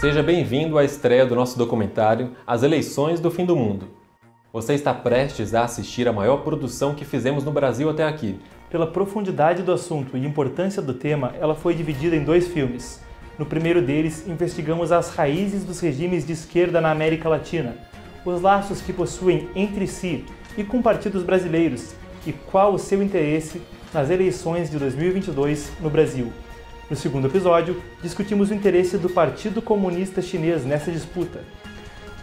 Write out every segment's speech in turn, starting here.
Seja bem-vindo à estreia do nosso documentário As Eleições do Fim do Mundo. Você está prestes a assistir a maior produção que fizemos no Brasil até aqui. Pela profundidade do assunto e importância do tema, ela foi dividida em 2 filmes. No primeiro deles, investigamos as raízes dos regimes de esquerda na América Latina, os laços que possuem entre si e com partidos brasileiros, e qual o seu interesse nas eleições de 2022 no Brasil. No segundo episódio, discutimos o interesse do Partido Comunista Chinês nessa disputa.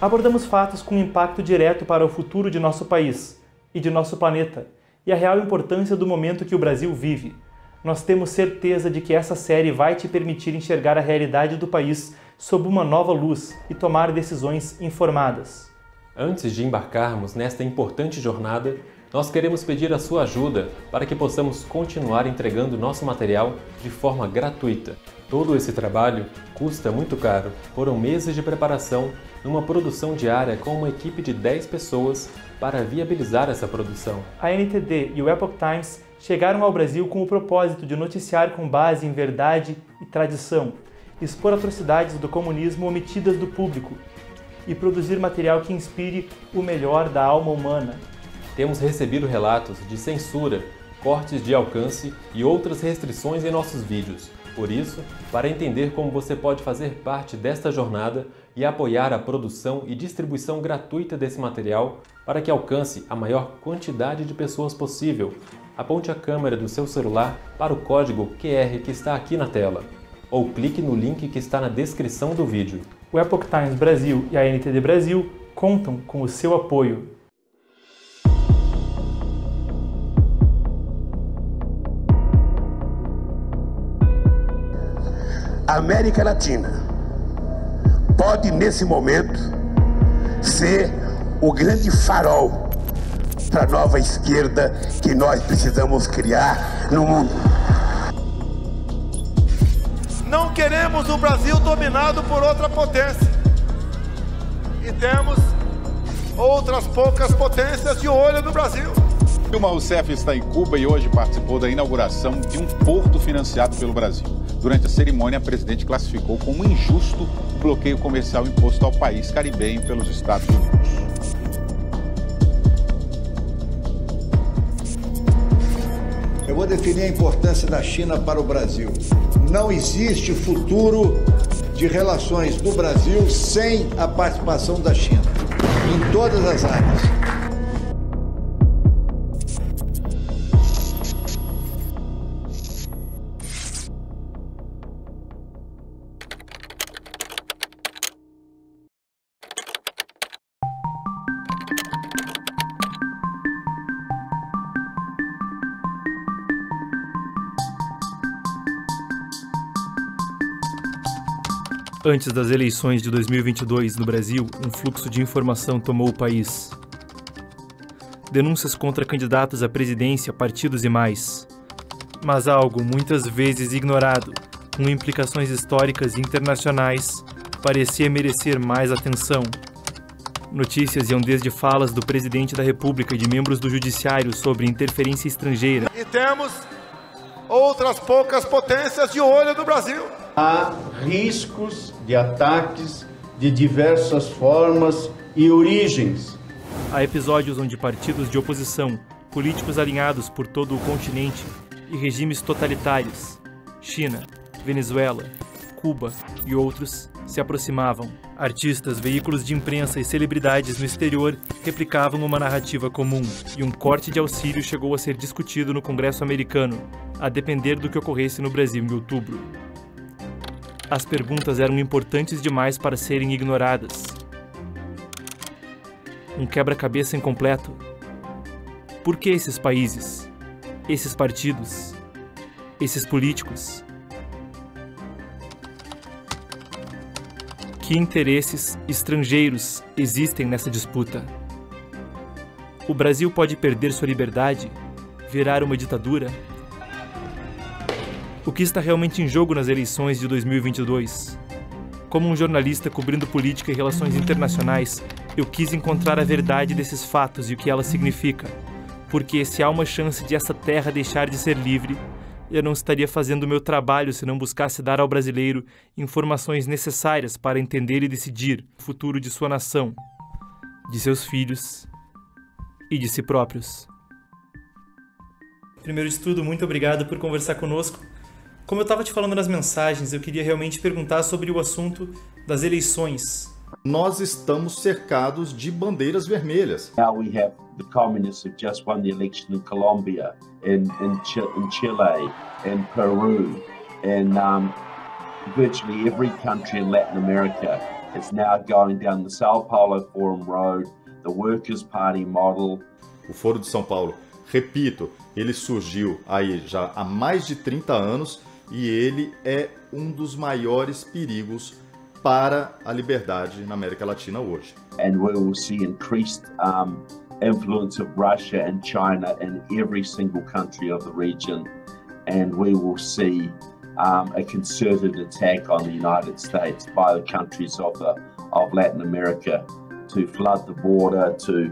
Abordamos fatos com impacto direto para o futuro de nosso país e de nosso planeta, e a real importância do momento que o Brasil vive. Nós temos certeza de que essa série vai te permitir enxergar a realidade do país sob uma nova luz e tomar decisões informadas. Antes de embarcarmos nesta importante jornada, nós queremos pedir a sua ajuda para que possamos continuar entregando nosso material de forma gratuita. Todo esse trabalho custa muito caro. Foram meses de preparação numa produção diária com uma equipe de 10 pessoas para viabilizar essa produção. A NTD e o Epoch Times chegaram ao Brasil com o propósito de noticiar com base em verdade e tradição, expor atrocidades do comunismo omitidas do público e produzir material que inspire o melhor da alma humana. Temos recebido relatos de censura, cortes de alcance e outras restrições em nossos vídeos. Por isso, para entender como você pode fazer parte desta jornada e apoiar a produção e distribuição gratuita desse material para que alcance a maior quantidade de pessoas possível, aponte a câmera do seu celular para o código QR que está aqui na tela, ou clique no link que está na descrição do vídeo. O Epoch Times Brasil e a NTD Brasil contam com o seu apoio. A América Latina pode, nesse momento, ser o grande farol para a nova esquerda que nós precisamos criar no mundo. Não queremos o Brasil dominado por outra potência. E temos outras poucas potências de olho no Brasil. Dilma Rousseff está em Cuba e hoje participou da inauguração de um porto financiado pelo Brasil. Durante a cerimônia, a presidente classificou como injusto o bloqueio comercial imposto ao país caribenho pelos Estados Unidos. Eu vou definir a importância da China para o Brasil. Não existe futuro de relações do Brasil sem a participação da China, em todas as áreas. Antes das eleições de 2022 no Brasil, um fluxo de informação tomou o país. Denúncias contra candidatos à presidência, partidos e mais. Mas algo muitas vezes ignorado, com implicações históricas e internacionais, parecia merecer mais atenção. Notícias iam desde falas do presidente da República e de membros do Judiciário sobre interferência estrangeira. E temos outras poucas potências de olho no Brasil. Há riscos de ataques de diversas formas e origens. Há episódios onde partidos de oposição, políticos alinhados por todo o continente e regimes totalitários, China, Venezuela, Cuba e outros, se aproximavam. Artistas, veículos de imprensa e celebridades no exterior replicavam uma narrativa comum, e um corte de auxílio chegou a ser discutido no Congresso americano, a depender do que ocorresse no Brasil em outubro. As perguntas eram importantes demais para serem ignoradas. Um quebra-cabeça incompleto. Por que esses países? Esses partidos? Esses políticos? Que interesses estrangeiros existem nessa disputa? O Brasil pode perder sua liberdade? Virar uma ditadura? O que está realmente em jogo nas eleições de 2022? Como um jornalista cobrindo política e relações internacionais, eu quis encontrar a verdade desses fatos e o que ela significa. Porque se há uma chance de essa terra deixar de ser livre, Eu não estaria fazendo o meu trabalho se não buscasse dar ao brasileiro informações necessárias para entender e decidir o futuro de sua nação, de seus filhos e de si próprios. Primeiro de tudo, muito obrigado por conversar conosco. Como eu estava te falando nas mensagens, eu queria realmente perguntar sobre o assunto das eleições. Nós estamos cercados de bandeiras vermelhas. Now we have the communists who just won the election in Colombia, in Chile, in Peru, and virtually every country in Latin America is now going down the Sao Paulo Forum Road, the Workers' Party model. O Foro de São Paulo, repito, ele surgiu aí já há mais de 30 anos e ele é um dos maiores perigos para a liberdade na América Latina hoje. And we will see increased influence of Russia and China in every single country of the region, and we will see a concerted attack on the United States by the countries of Latin America to flood the border, to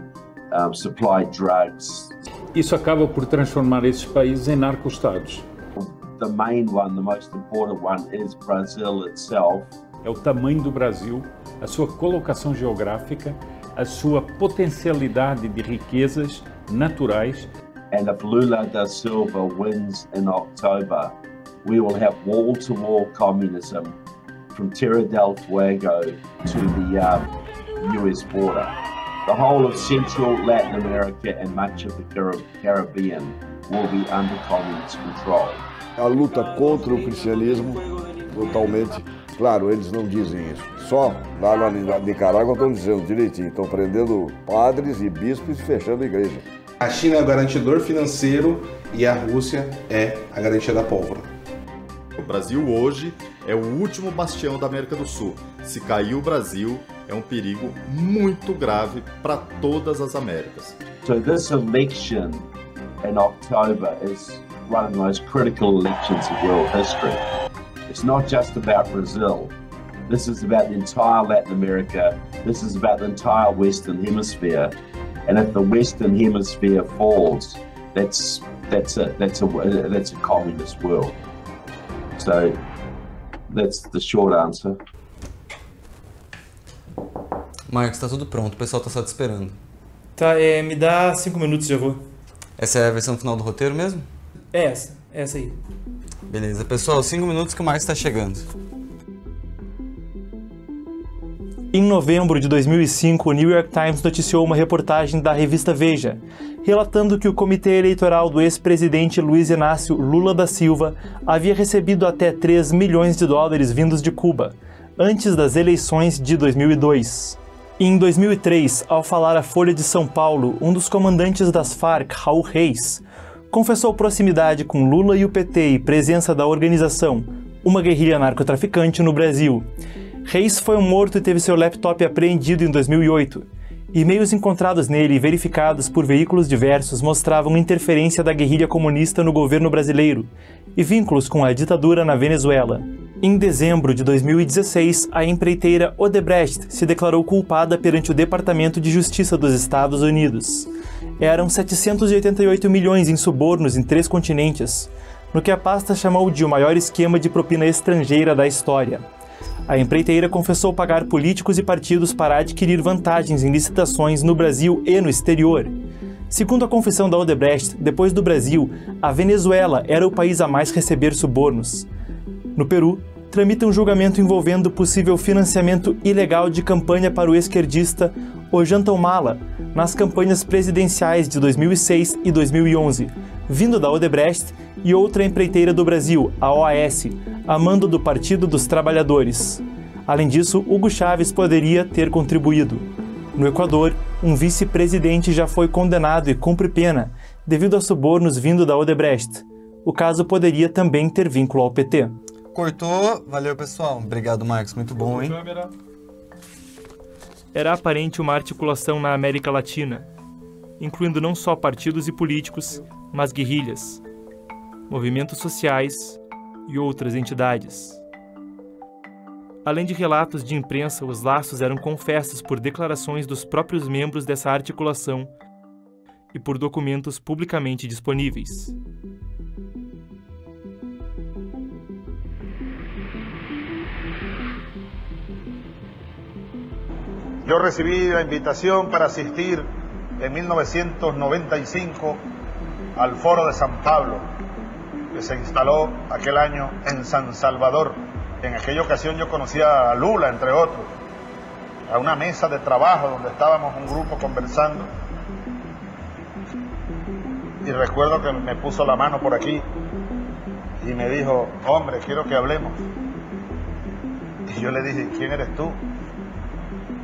supply drugs. Isso acaba por transformar esses países em narco-estados. The main one, the most important one, is Brazil itself. É o tamanho do Brasil, a sua colocação geográfica, a sua potencialidade de riquezas naturais. And if Lula da Silva wins in October, we will have wall-to-wall communism from Terra del Fuego to the US border. The whole of Central Latin America and much of the Caribbean will be under communist control. A luta contra o cristianismo, totalmente, claro, eles não dizem isso. Só lá na Nicarágua estão dizendo direitinho, estão prendendo padres e bispos e fechando a igreja. A China é o garantidor financeiro e a Rússia é a garantia da pólvora. O Brasil hoje é o último bastião da América do Sul. Se cair o Brasil, é um perigo muito grave para todas as Américas. So this election in October is one of the most critical elections in world history. It's not just about Brazil. This is about the entire Latin America. This is about the entire Western Hemisphere. And if the Western Hemisphere falls, that's it. That's a communist world. So that's the short answer. Marcos, tá tudo pronto. O pessoal tá só te esperando. Tá, me dá 5 minutos, já vou. Essa é a versão final do roteiro mesmo? É essa aí. Beleza, pessoal, 5 minutos que o Marcos está chegando. Em novembro de 2005, o New York Times noticiou uma reportagem da revista Veja, relatando que o comitê eleitoral do ex-presidente Luiz Inácio Lula da Silva havia recebido até 3 milhões de dólares vindos de Cuba, antes das eleições de 2002. Em 2003, ao falar à Folha de São Paulo, um dos comandantes das Farc, Raul Reis, confessou proximidade com Lula e o PT e presença da organização, uma guerrilha narcotraficante no Brasil. Reis foi morto e teve seu laptop apreendido em 2008. E-mails encontrados nele e verificados por veículos diversos mostravam interferência da guerrilha comunista no governo brasileiro e vínculos com a ditadura na Venezuela. Em dezembro de 2016, a empreiteira Odebrecht se declarou culpada perante o Departamento de Justiça dos Estados Unidos. Eram 788 milhões em subornos em 3 continentes, no que a pasta chamou de o maior esquema de propina estrangeira da história. A empreiteira confessou pagar políticos e partidos para adquirir vantagens em licitações no Brasil e no exterior. Segundo a confissão da Odebrecht, depois do Brasil, a Venezuela era o país a mais receber subornos. No Peru, tramita um julgamento envolvendo possível financiamento ilegal de campanha para o esquerdista Ollanta Humala nas campanhas presidenciais de 2006 e 2011, vindo da Odebrecht e outra empreiteira do Brasil, a OAS, a mando do Partido dos Trabalhadores. Além disso, Hugo Chávez poderia ter contribuído. No Equador, um vice-presidente já foi condenado e cumpre pena, devido a subornos vindo da Odebrecht. O caso poderia também ter vínculo ao PT. Cortou. Valeu, pessoal. Obrigado, Marcos. Muito bom, hein? Era aparente uma articulação na América Latina, incluindo não só partidos e políticos, mas guerrilhas, movimentos sociais e outras entidades. Além de relatos de imprensa, os laços eram confessos por declarações dos próprios membros dessa articulação e por documentos publicamente disponíveis. Yo recibí la invitación para asistir en 1995 al Foro de San Pablo, que se instaló aquel año en San Salvador. En aquella ocasión yo conocí a Lula, entre otros, a una mesa de trabajo donde estábamos un grupo conversando. Y recuerdo que me puso la mano por aquí y me dijo, hombre, quiero que hablemos. Y yo le dije, ¿quién eres tú?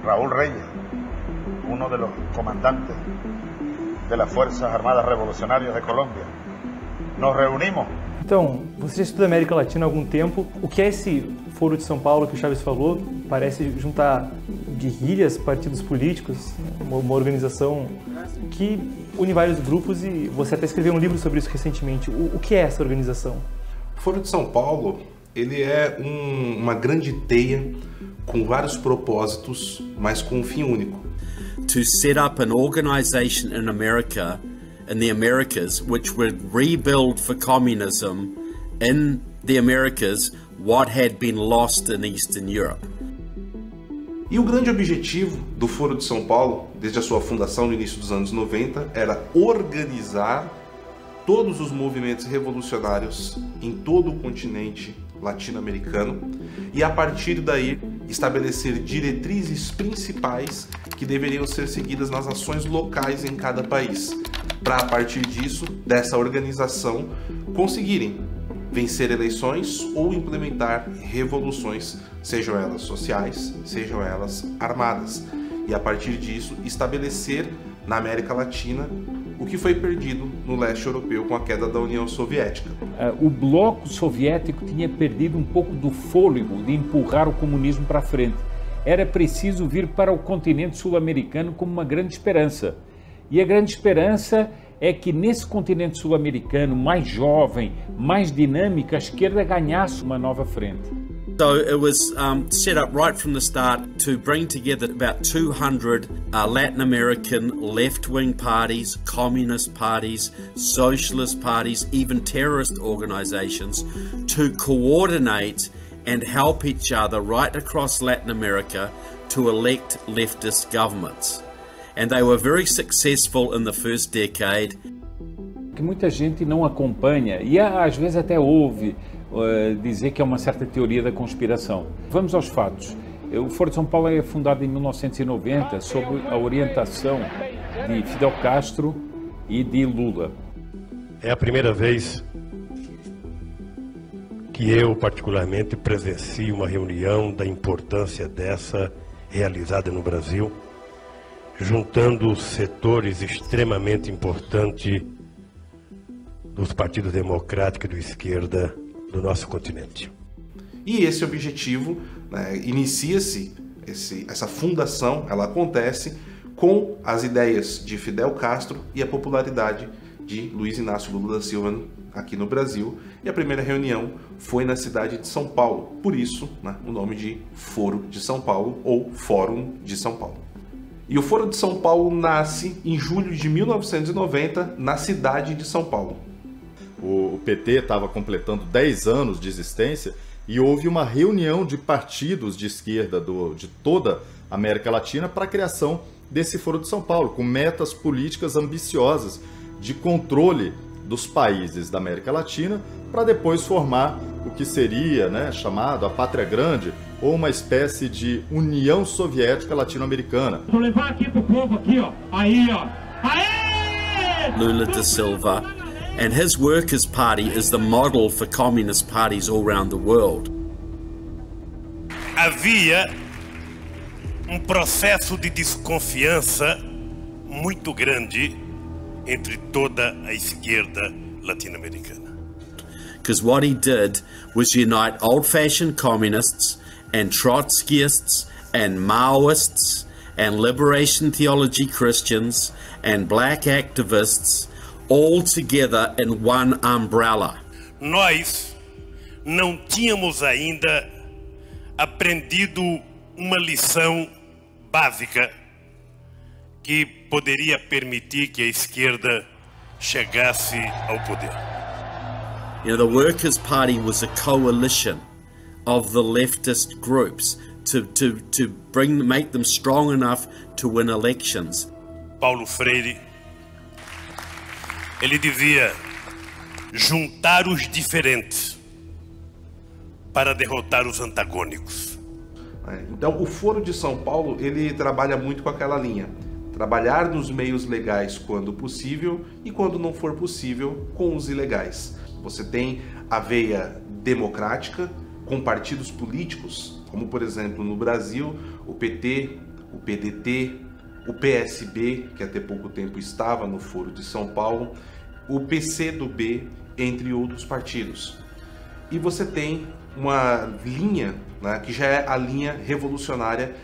Raúl Reyes, uno de los comandantes de las Fuerzas Armadas Revolucionárias de Colômbia. Nos reunimos. Então, você já estuda América Latina há algum tempo. O que é esse Foro de São Paulo que o Chaves falou? Parece juntar guerrilhas, partidos políticos, uma organização que une vários grupos, e você até escreveu um livro sobre isso recentemente. O que é essa organização? O Foro de São Paulo, ele é uma grande teia com vários propósitos, mas com um fim único. To set up an organization in America, in the Americas, which would rebuild for communism in the Americas what had been lost in Eastern Europe. E o grande objetivo do Foro de São Paulo, desde a sua fundação no início dos anos 90, era organizar todos os movimentos revolucionários em todo o continente latino-americano e, a partir daí, estabelecer diretrizes principais que deveriam ser seguidas nas ações locais em cada país, para, a partir disso, dessa organização, conseguirem vencer eleições ou implementar revoluções, sejam elas sociais, sejam elas armadas, e, a partir disso, estabelecer na América Latina o que foi perdido no leste europeu com a queda da União Soviética. O bloco soviético tinha perdido um pouco do fôlego de empurrar o comunismo para frente. Era preciso vir para o continente sul-americano como uma grande esperança. E a grande esperança é que nesse continente sul-americano, mais jovem, mais dinâmico, a esquerda ganhasse uma nova frente. So it was set up right from the start to bring together about 200 Latin American left-wing parties, communist parties, socialist parties, even terrorist organizations to coordinate and help each other right across Latin America to elect leftist governments. And they were very successful in the first decade. Que muita gente não acompanha e às vezes até ouve dizer que é uma certa teoria da conspiração. Vamos aos fatos. O Foro de São Paulo é fundado em 1990 sob a orientação de Fidel Castro e de Lula. É a primeira vez que eu, particularmente, presencio uma reunião da importância dessa realizada no Brasil, juntando setores extremamente importantes dos partidos democráticos e de esquerda do nosso continente. E esse objetivo, inicia-se, essa fundação, ela acontece com as ideias de Fidel Castro e a popularidade de Luiz Inácio Lula da Silva aqui no Brasil. E a primeira reunião foi na cidade de São Paulo, por isso o nome de Foro de São Paulo ou Fórum de São Paulo. E o Foro de São Paulo nasce em julho de 1990 na cidade de São Paulo. O PT estava completando 10 anos de existência e houve uma reunião de partidos de esquerda de toda a América Latina para a criação desse Foro de São Paulo, com metas políticas ambiciosas de controle dos países da América Latina, para depois formar o que seria chamado a Pátria Grande, ou uma espécie de União Soviética Latino-Americana. Vou levar aqui pro povo aqui, ó. Aí, ó. Aê! Lula da Silva. And his Workers' Party is the model for communist parties all around the world. Havia processo de desconfiança muito grande entre toda a esquerda latino-americana. Because what he did was unite old-fashioned communists and Trotskyists and Maoists and liberation theology Christians and black activists all together in one umbrella. Nós não tínhamos ainda aprendido uma lição básica que poderia permitir que a esquerda chegasse ao poder. You know, the Workers' Party was a coalition of the leftist groups make them strong enough to win elections. Paulo Freire, ele dizia juntar os diferentes para derrotar os antagônicos. Então, o Foro de São Paulo, ele trabalha muito com aquela linha. Trabalhar nos meios legais quando possível e, quando não for possível, com os ilegais. Você tem a veia democrática com partidos políticos, como, por exemplo, no Brasil, o PT, o PDT, o PSB, que até pouco tempo estava no Foro de São Paulo, o PCdoB, entre outros partidos. E você tem uma linha, né, que já é a linha revolucionária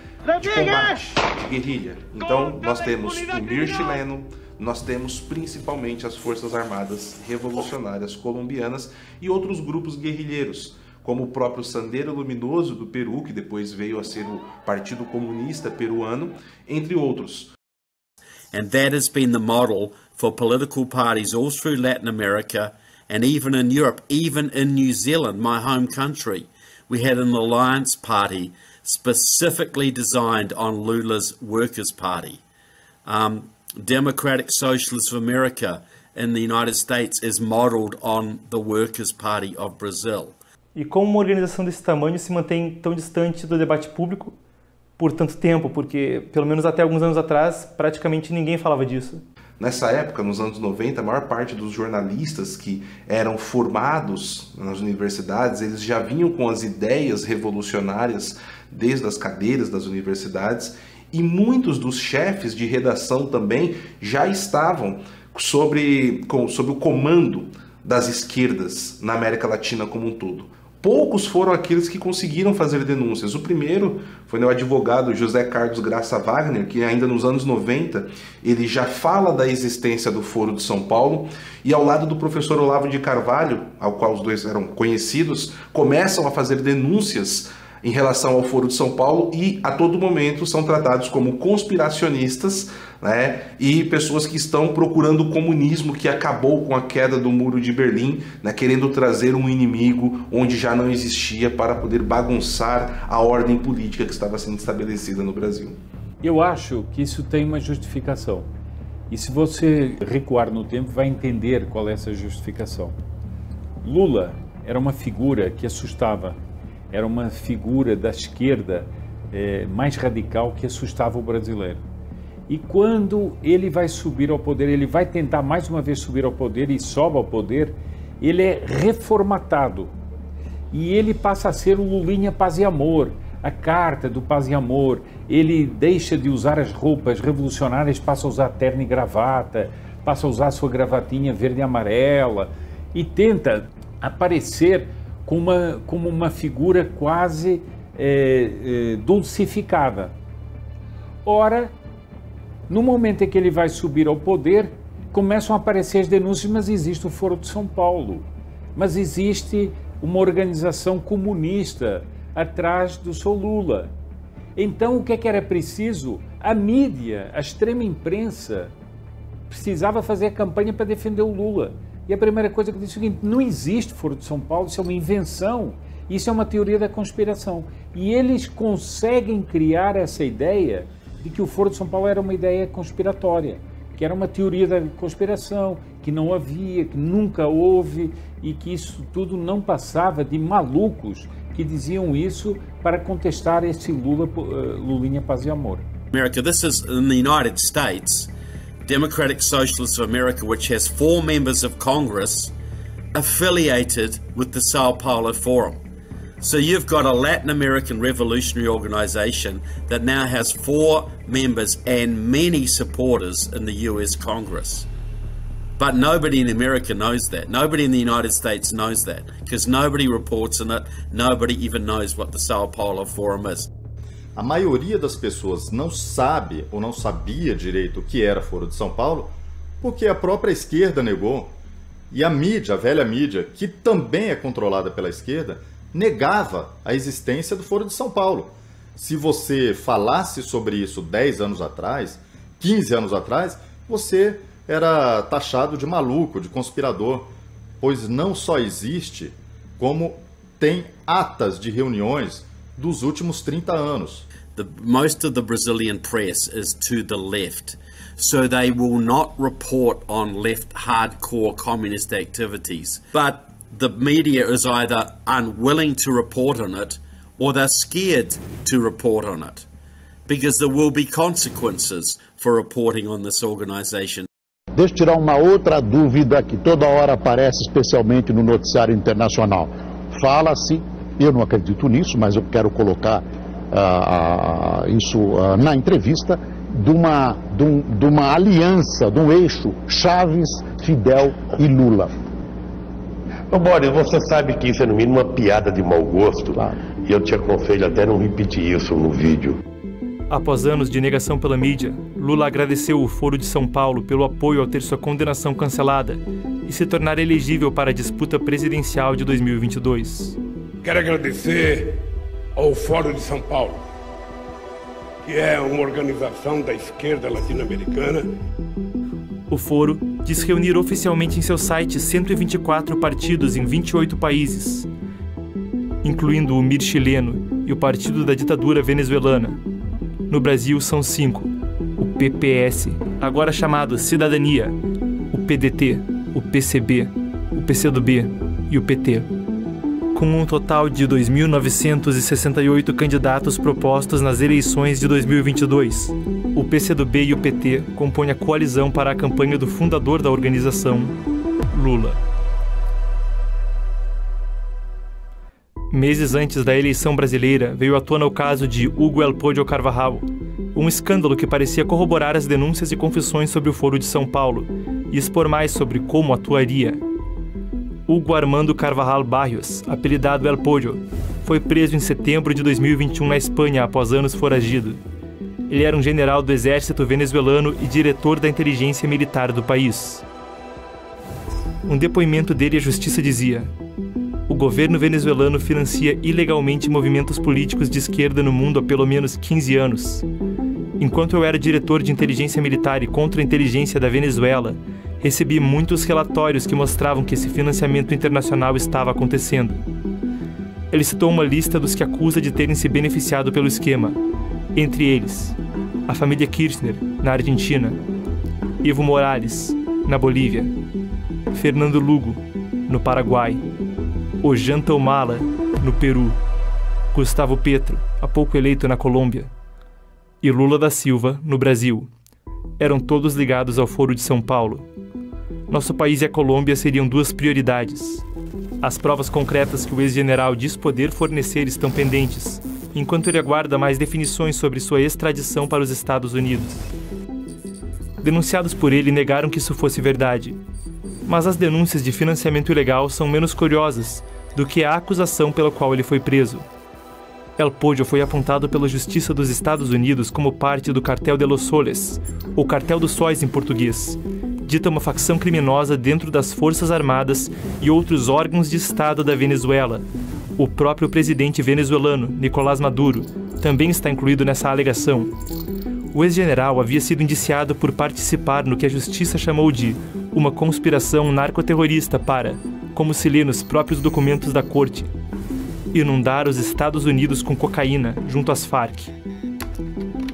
de combate, de guerrilha. Então, nós temos o MIR chileno, nós temos principalmente as Forças Armadas Revolucionárias Colombianas e outros grupos guerrilheiros, como o próprio Sendero Luminoso do Peru, que depois veio a ser o Partido Comunista Peruano, entre outros. And that has been the model for political parties all through Latin America and even in Europe, even in New Zealand, my home country. We had an alliance party specifically designed on Lula's Workers' Party. Democratic Socialists of America in the United States is modeled on the Workers' Party of Brazil. E como uma organização desse tamanho se mantém tão distante do debate público por tanto tempo? Porque, pelo menos até alguns anos atrás, praticamente ninguém falava disso. Nessa época, nos anos 90, a maior parte dos jornalistas que eram formados nas universidades, eles já vinham com as ideias revolucionárias desde as cadeiras das universidades, e muitos dos chefes de redação também já estavam sob o comando das esquerdas na América Latina como um todo. Poucos foram aqueles que conseguiram fazer denúncias. O primeiro foi o advogado José Carlos Graça Wagner, que ainda nos anos 90 ele já fala da existência do Foro de São Paulo, e ao lado do professor Olavo de Carvalho, ao qual os dois eram conhecidos, começam a fazer denúncias em relação ao Foro de São Paulo e a todo momento são tratados como conspiracionistas, né, e pessoas que estão procurando o comunismo que acabou com a queda do Muro de Berlim, né, querendo trazer um inimigo onde já não existia para poder bagunçar a ordem política que estava sendo estabelecida no Brasil. Eu acho que isso tem uma justificação. E se você recuar no tempo, vai entender qual é essa justificação. Lula era uma figura que assustava. Era uma figura da esquerda mais radical que assustava o brasileiro. E quando ele vai subir ao poder, ele vai tentar mais uma vez subir ao poder e sobe ao poder, ele é reformatado. E ele passa a ser o Lulinha Paz e Amor, a carta do Paz e Amor. Ele deixa de usar as roupas revolucionárias, passa a usar terno e gravata, passa a usar sua gravatinha verde e amarela e tenta aparecer como uma figura quase dulcificada. Ora, no momento em que ele vai subir ao poder, começam a aparecer as denúncias, mas existe o Foro de São Paulo, mas existe uma organização comunista atrás do seu Lula. Então, o que é que era preciso? A mídia, a extrema imprensa, precisava fazer a campanha para defender o Lula. E a primeira coisa que eu disse é o seguinte: não existe Foro de São Paulo, isso é uma invenção, isso é uma teoria da conspiração. E eles conseguem criar essa ideia de que o Foro de São Paulo era uma ideia conspiratória, que era uma teoria da conspiração, que não havia, que nunca houve, e que isso tudo não passava de malucos que diziam isso para contestar esse Lulinha Paz e Amor. America, this is in the United States. Democratic Socialists of America, which has 4 members of Congress affiliated with the Sao Paulo Forum. So you've got a Latin American revolutionary organization that now has 4 members and many supporters in the US Congress. But nobody in America knows that. Nobody in the United States knows that because nobody reports on it. Nobody even knows what the Sao Paulo Forum is. A maioria das pessoas não sabe ou não sabia direito o que era Foro de São Paulo porque a própria esquerda negou. E a mídia, a velha mídia, que também é controlada pela esquerda, negava a existência do Foro de São Paulo. Se você falasse sobre isso 10 anos atrás, 15 anos atrás, você era taxado de maluco, de conspirador, pois não só existe, como tem atas de reuniões dos últimos 30 anos. Most of the Brazilian press is to the left, so they will not report on left hardcore communist activities. But the media is either unwilling to report on it or they're scared to report on it, because there will be consequences for reporting on this organization. Deixa eu tirar uma outra dúvida que toda hora aparece, especialmente no noticiário internacional. Fala-se, eu não acredito nisso, mas eu quero colocar isso na entrevista, de uma aliança, de um eixo Chaves, Fidel e Lula. Ô Boris, você sabe que isso é no mínimo uma piada de mau gosto, claro. E eu te aconselho até não repetir isso no vídeo. Após anos de negação pela mídia, Lula agradeceu o Foro de São Paulo pelo apoio ao ter sua condenação cancelada e se tornar elegível para a disputa presidencial de 2022. Quero agradecer ao Foro de São Paulo, que é uma organização da esquerda latino-americana. O Foro diz reunir oficialmente em seu site 124 partidos em 28 países, incluindo o MIR chileno e o Partido da Ditadura Venezuelana. No Brasil são 5, o PPS, agora chamado Cidadania, o PDT, o PCB, o PCdoB e o PT. Com um total de 2.968 candidatos propostos nas eleições de 2022, o PCdoB e o PT compõem a coalizão para a campanha do fundador da organização, Lula. Meses antes da eleição brasileira, veio à tona o caso de Hugo El Podio Carvajal, um escândalo que parecia corroborar as denúncias e confissões sobre o Foro de São Paulo e expor mais sobre como atuaria. Hugo Armando Carvajal Barrios, apelidado El Podio, foi preso em setembro de 2021 na Espanha após anos foragido. Ele era um general do exército venezuelano e diretor da inteligência militar do país. Um depoimento dele à justiça dizia: o governo venezuelano financia ilegalmente movimentos políticos de esquerda no mundo há pelo menos 15 anos. Enquanto eu era diretor de inteligência militar e contra-inteligência da Venezuela, recebi muitos relatórios que mostravam que esse financiamento internacional estava acontecendo. Ele citou uma lista dos que acusa de terem se beneficiado pelo esquema, entre eles a família Kirchner, na Argentina, Evo Morales, na Bolívia, Fernando Lugo, no Paraguai, Ollanta Humala, no Peru, Gustavo Petro, há pouco eleito na Colômbia, e Lula da Silva, no Brasil. Eram todos ligados ao Foro de São Paulo. Nosso país e a Colômbia seriam duas prioridades. As provas concretas que o ex-general diz poder fornecer estão pendentes, enquanto ele aguarda mais definições sobre sua extradição para os Estados Unidos. Denunciados por ele negaram que isso fosse verdade, mas as denúncias de financiamento ilegal são menos curiosas do que a acusação pela qual ele foi preso. El Podio foi apontado pela Justiça dos Estados Unidos como parte do Cartel de los Soles, ou Cartel dos Sóis em português, dita uma facção criminosa dentro das Forças Armadas e outros órgãos de Estado da Venezuela. O próprio presidente venezuelano, Nicolás Maduro, também está incluído nessa alegação. O ex-general havia sido indiciado por participar no que a justiça chamou de uma conspiração narcoterrorista para, como se lê nos próprios documentos da corte, inundar os Estados Unidos com cocaína junto às Farc.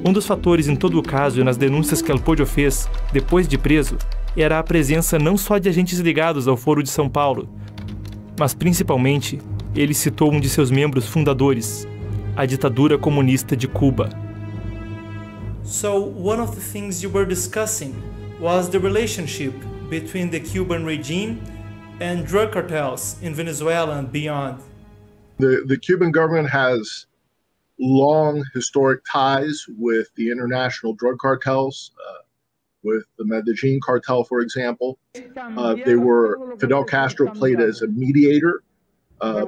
Um dos fatores em todo o caso e nas denúncias que El Podio fez, depois de preso, era a presença não só de agentes ligados ao Foro de São Paulo, mas principalmente, ele citou um de seus membros fundadores, a ditadura comunista de Cuba. So, one of the things you were discussing was the relationship between the Cuban regime and drug cartels in Venezuela and beyond. The Cuban government has long historic ties with the international drug cartels, with the Medellin cartel, for example. Fidel Castro played as a mediator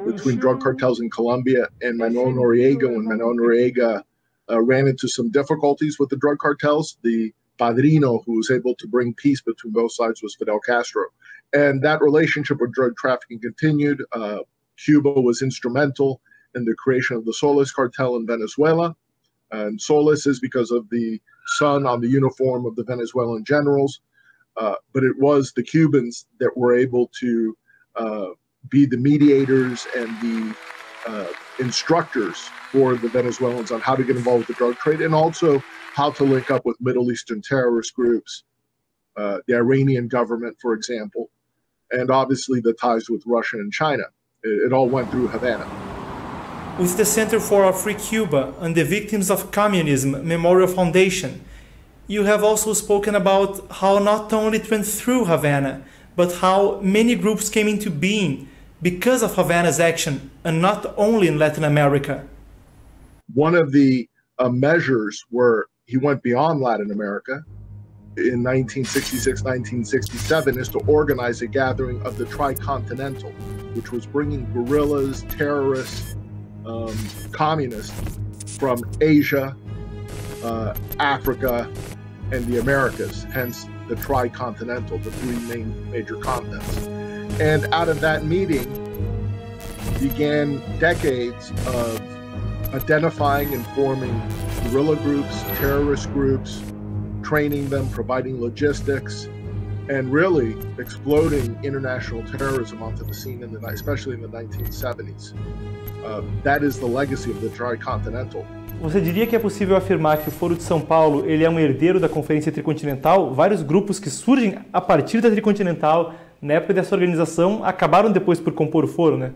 between drug cartels in Colombia and Manuel Noriega. When Manuel Noriega ran into some difficulties with the drug cartels, the padrino who was able to bring peace between both sides was Fidel Castro. And that relationship with drug trafficking continued. Cuba was instrumental in the creation of the Solis cartel in Venezuela. And Solis is because of the sun on the uniform of the Venezuelan generals. But it was the Cubans that were able to be the mediators and the instructors for the Venezuelans on how to get involved with the drug trade and also how to link up with Middle Eastern terrorist groups, the Iranian government, for example, and obviously the ties with Russia and China. It all went through Havana. With the Center for a Free Cuba and the Victims of Communism Memorial Foundation, you have also spoken about how not only it went through Havana, but how many groups came into being because of Havana's action, and not only in Latin America. One of the measures where he went beyond Latin America in 1966, 1967 is to organize a gathering of the Tricontinental, which was bringing guerrillas, terrorists, communists from Asia, Africa, and the Americas, hence the Tricontinental, the three major continents. And out of that meeting began decades of identifying and forming guerrilla groups, terrorist groups, training them, providing logistics, and really exploding international terrorism onto the scene, especially in the 1970s. That is the legacy of the Tricontinental. Você diria que é possível afirmar que o Foro de São Paulo ele é um herdeiro da Conferência Tricontinental? Vários grupos que surgem a partir da Tricontinental, na época dessa organização, acabaram depois por compor o Foro, né?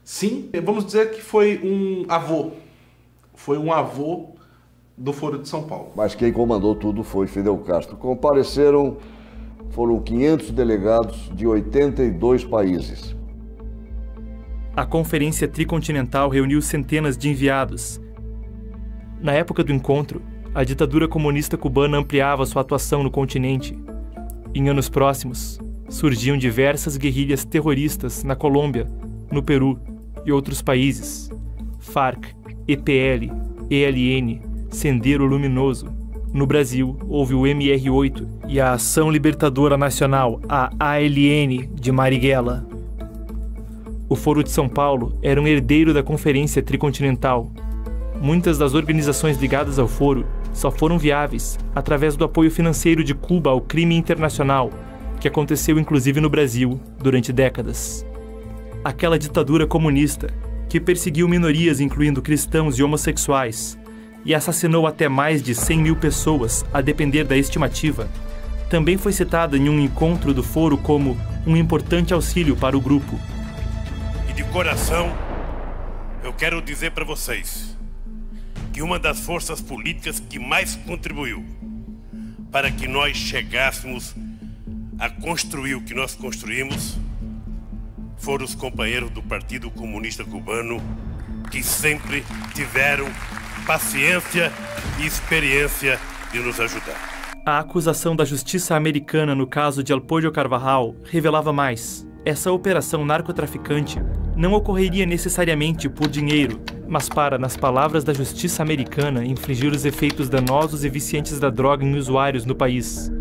Sim, vamos dizer que foi um avô. Foi um avô do Foro de São Paulo. Mas quem comandou tudo foi Fidel Castro. Compareceram, foram 500 delegados de 82 países. A Conferência Tricontinental reuniu centenas de enviados. Na época do encontro, a ditadura comunista cubana ampliava sua atuação no continente. Em anos próximos, surgiam diversas guerrilhas terroristas na Colômbia, no Peru e outros países. FARC, EPL, ELN, Sendero Luminoso. No Brasil, houve o MR8 e a Ação Libertadora Nacional, a ALN, de Marighella. O Foro de São Paulo era um herdeiro da Conferência Tricontinental. Muitas das organizações ligadas ao Foro só foram viáveis através do apoio financeiro de Cuba ao crime internacional, que aconteceu inclusive no Brasil durante décadas. Aquela ditadura comunista que perseguiu minorias, incluindo cristãos e homossexuais, e assassinou até mais de 100 mil pessoas, a depender da estimativa, também foi citada em um encontro do Foro como um importante auxílio para o grupo. E de coração, eu quero dizer para vocês que uma das forças políticas que mais contribuiu para que nós chegássemos a construir o que nós construímos foram os companheiros do Partido Comunista Cubano, que sempre tiveram paciência e experiência de nos ajudar. A acusação da justiça americana no caso de El Pollo Carvajal revelava mais. Essa operação narcotraficante não ocorreria necessariamente por dinheiro, mas para, nas palavras da justiça americana, infligir os efeitos danosos e viciantes da droga em usuários no país.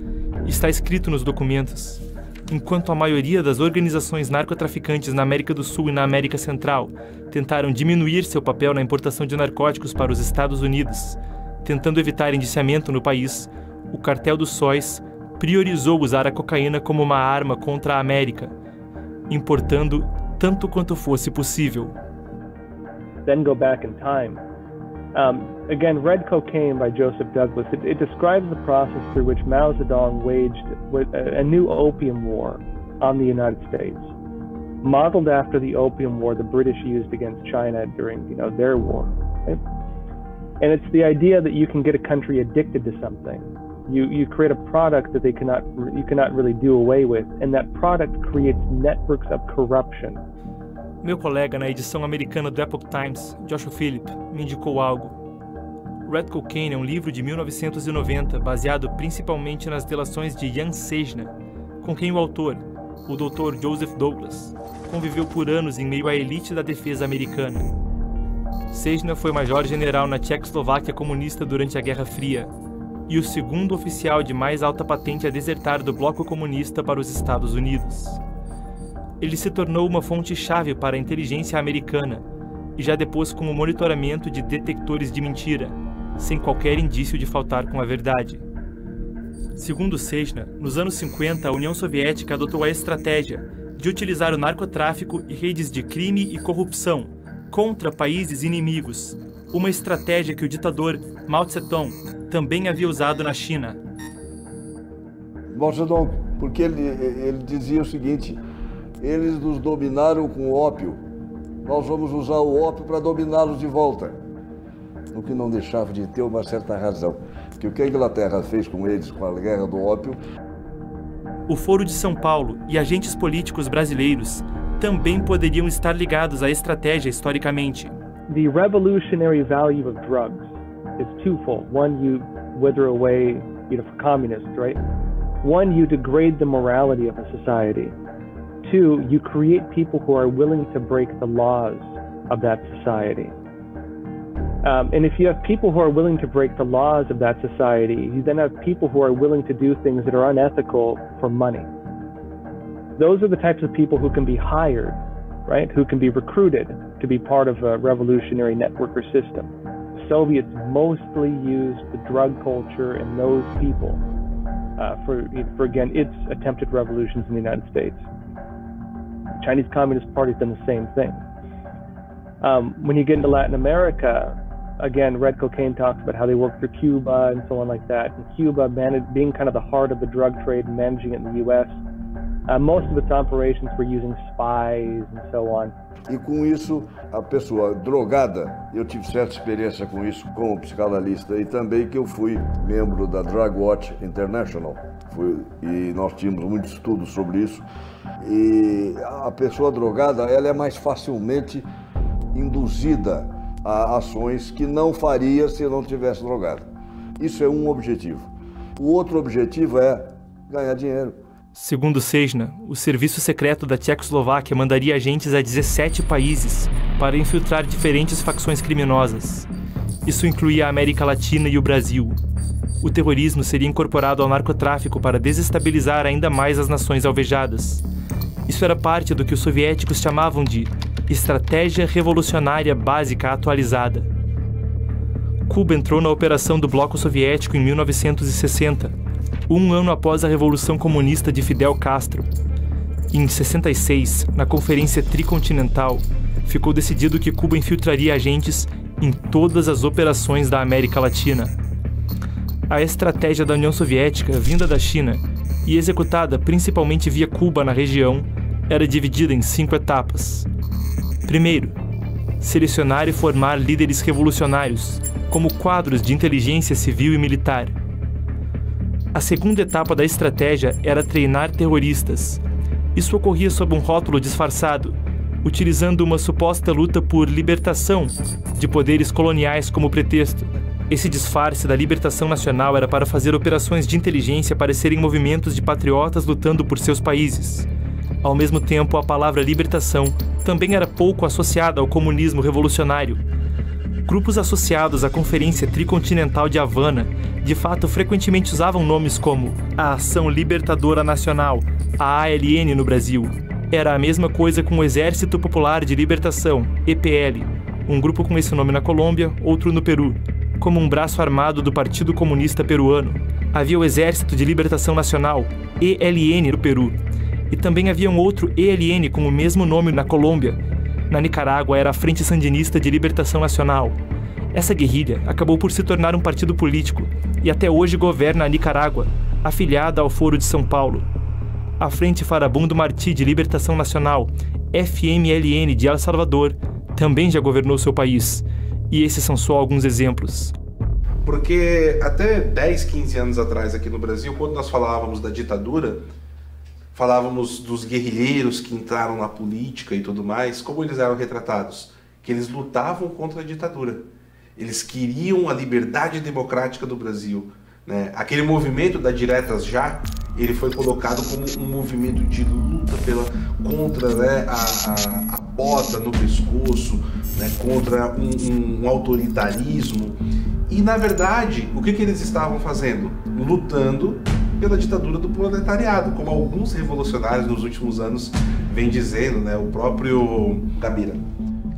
Está escrito nos documentos. Enquanto a maioria das organizações narcotraficantes na América do Sul e na América Central tentaram diminuir seu papel na importação de narcóticos para os Estados Unidos, tentando evitar indiciamento no país, o Cartel dos Sóis priorizou usar a cocaína como uma arma contra a América, importando tanto quanto fosse possível. Then go back in time. Again, Red Cocaine by Joseph Douglas, it describes the process through which Mao Zedong waged a new opium war on the United States, modeled after the opium war the British used against China during, their war. Right? And it's the idea that you can get a country addicted to something. You create a product that you cannot really do away with, and that product creates networks of corruption. Meu colega na edição americana do Epoch Times, Joshua Phillip, me indicou algo. Red Cocaine é um livro de 1990 baseado principalmente nas delações de Jan Sejna, com quem o autor, o Dr. Joseph Douglas, conviveu por anos em meio à elite da defesa americana. Sejna foi major-general na Tchecoslováquia comunista durante a Guerra Fria e o segundo oficial de mais alta patente a desertar do bloco comunista para os Estados Unidos. Ele se tornou uma fonte-chave para a inteligência americana e já depôs como monitoramento de detectores de mentira, sem qualquer indício de faltar com a verdade. Segundo Sejna, nos anos 50, a União Soviética adotou a estratégia de utilizar o narcotráfico e redes de crime e corrupção contra países inimigos, uma estratégia que o ditador Mao Tse-tung também havia usado na China. Mao Tse-tung, porque ele dizia o seguinte: eles nos dominaram com ópio, nós vamos usar o ópio para dominá-los de volta. O que não deixava de ter uma certa razão, porque o que a Inglaterra fez com eles com a guerra do ópio. O Foro de São Paulo e agentes políticos brasileiros também poderiam estar ligados à estratégia historicamente. The revolutionary value of drugs is twofold. One, you wither away, for communists, right? One, you degrade the morality of a society. Two, you create people who are willing to break the laws of that society. And if you have people who are willing to break the laws of that society, you then have people who are willing to do things that are unethical for money. Those are the types of people who can be hired, right? Who can be recruited to be part of a revolutionary network or system. The Soviets mostly used the drug culture and those people for again, its attempted revolutions in the United States. The Chinese Communist Party's done the same thing. When you get into Latin America, again, Red Cocaine talks about how they worked for Cuba and so on like that. And Cuba, being kind of the heart of the drug trade and managing it in the U.S., most of its operations were using spies and so on. E com isso, a pessoa drogada, eu tive certa experiência com isso como psicanalista e também que eu fui membro da Drug Watch International. E nós tínhamos muito estudo sobre isso. E a pessoa drogada, ela é mais facilmente induzida a ações que não faria se não tivesse drogado. Isso é um objetivo. O outro objetivo é ganhar dinheiro. Segundo Sejna, o serviço secreto da Tchecoslováquia mandaria agentes a 17 países para infiltrar diferentes facções criminosas. Isso incluía a América Latina e o Brasil. O terrorismo seria incorporado ao narcotráfico para desestabilizar ainda mais as nações alvejadas. Isso era parte do que os soviéticos chamavam de Estratégia Revolucionária Básica Atualizada. Cuba entrou na operação do Bloco Soviético em 1960, um ano após a Revolução Comunista de Fidel Castro. Em 66, na Conferência Tricontinental, ficou decidido que Cuba infiltraria agentes em todas as operações da América Latina. A estratégia da União Soviética, vinda da China e executada principalmente via Cuba na região, era dividida em 5 etapas. Primeiro, selecionar e formar líderes revolucionários, como quadros de inteligência civil e militar. A segunda etapa da estratégia era treinar terroristas. Isso ocorria sob um rótulo disfarçado, utilizando uma suposta luta por libertação de poderes coloniais como pretexto. Esse disfarce da libertação nacional era para fazer operações de inteligência parecerem movimentos de patriotas lutando por seus países. Ao mesmo tempo, a palavra libertação também era pouco associada ao comunismo revolucionário. Grupos associados à Conferência Tricontinental de Havana, de fato, frequentemente usavam nomes como a Ação Libertadora Nacional, a ALN no Brasil. Era a mesma coisa com o Exército Popular de Libertação, EPL, um grupo com esse nome na Colômbia, outro no Peru. Como um braço armado do Partido Comunista Peruano, havia o Exército de Libertação Nacional, ELN, no Peru. E também havia um outro ELN com o mesmo nome na Colômbia. Na Nicarágua era a Frente Sandinista de Libertação Nacional. Essa guerrilha acabou por se tornar um partido político e até hoje governa a Nicarágua, afiliada ao Foro de São Paulo. A Frente Farabundo Martí de Libertação Nacional, FMLN de El Salvador, também já governou seu país. E esses são só alguns exemplos. Porque até 10, 15 anos atrás aqui no Brasil, quando nós falávamos da ditadura, falávamos dos guerrilheiros que entraram na política e tudo mais, como eles eram retratados? Que eles lutavam contra a ditadura. Eles queriam a liberdade democrática do Brasil, né? Aquele movimento da Diretas Já, ele foi colocado como um movimento de luta contra, né, a bota no pescoço, né, contra um autoritarismo. E, na verdade, o que eles estavam fazendo? Lutando pela ditadura do proletariado, como alguns revolucionários nos últimos anos vêm dizendo, né? O próprio Gabeira.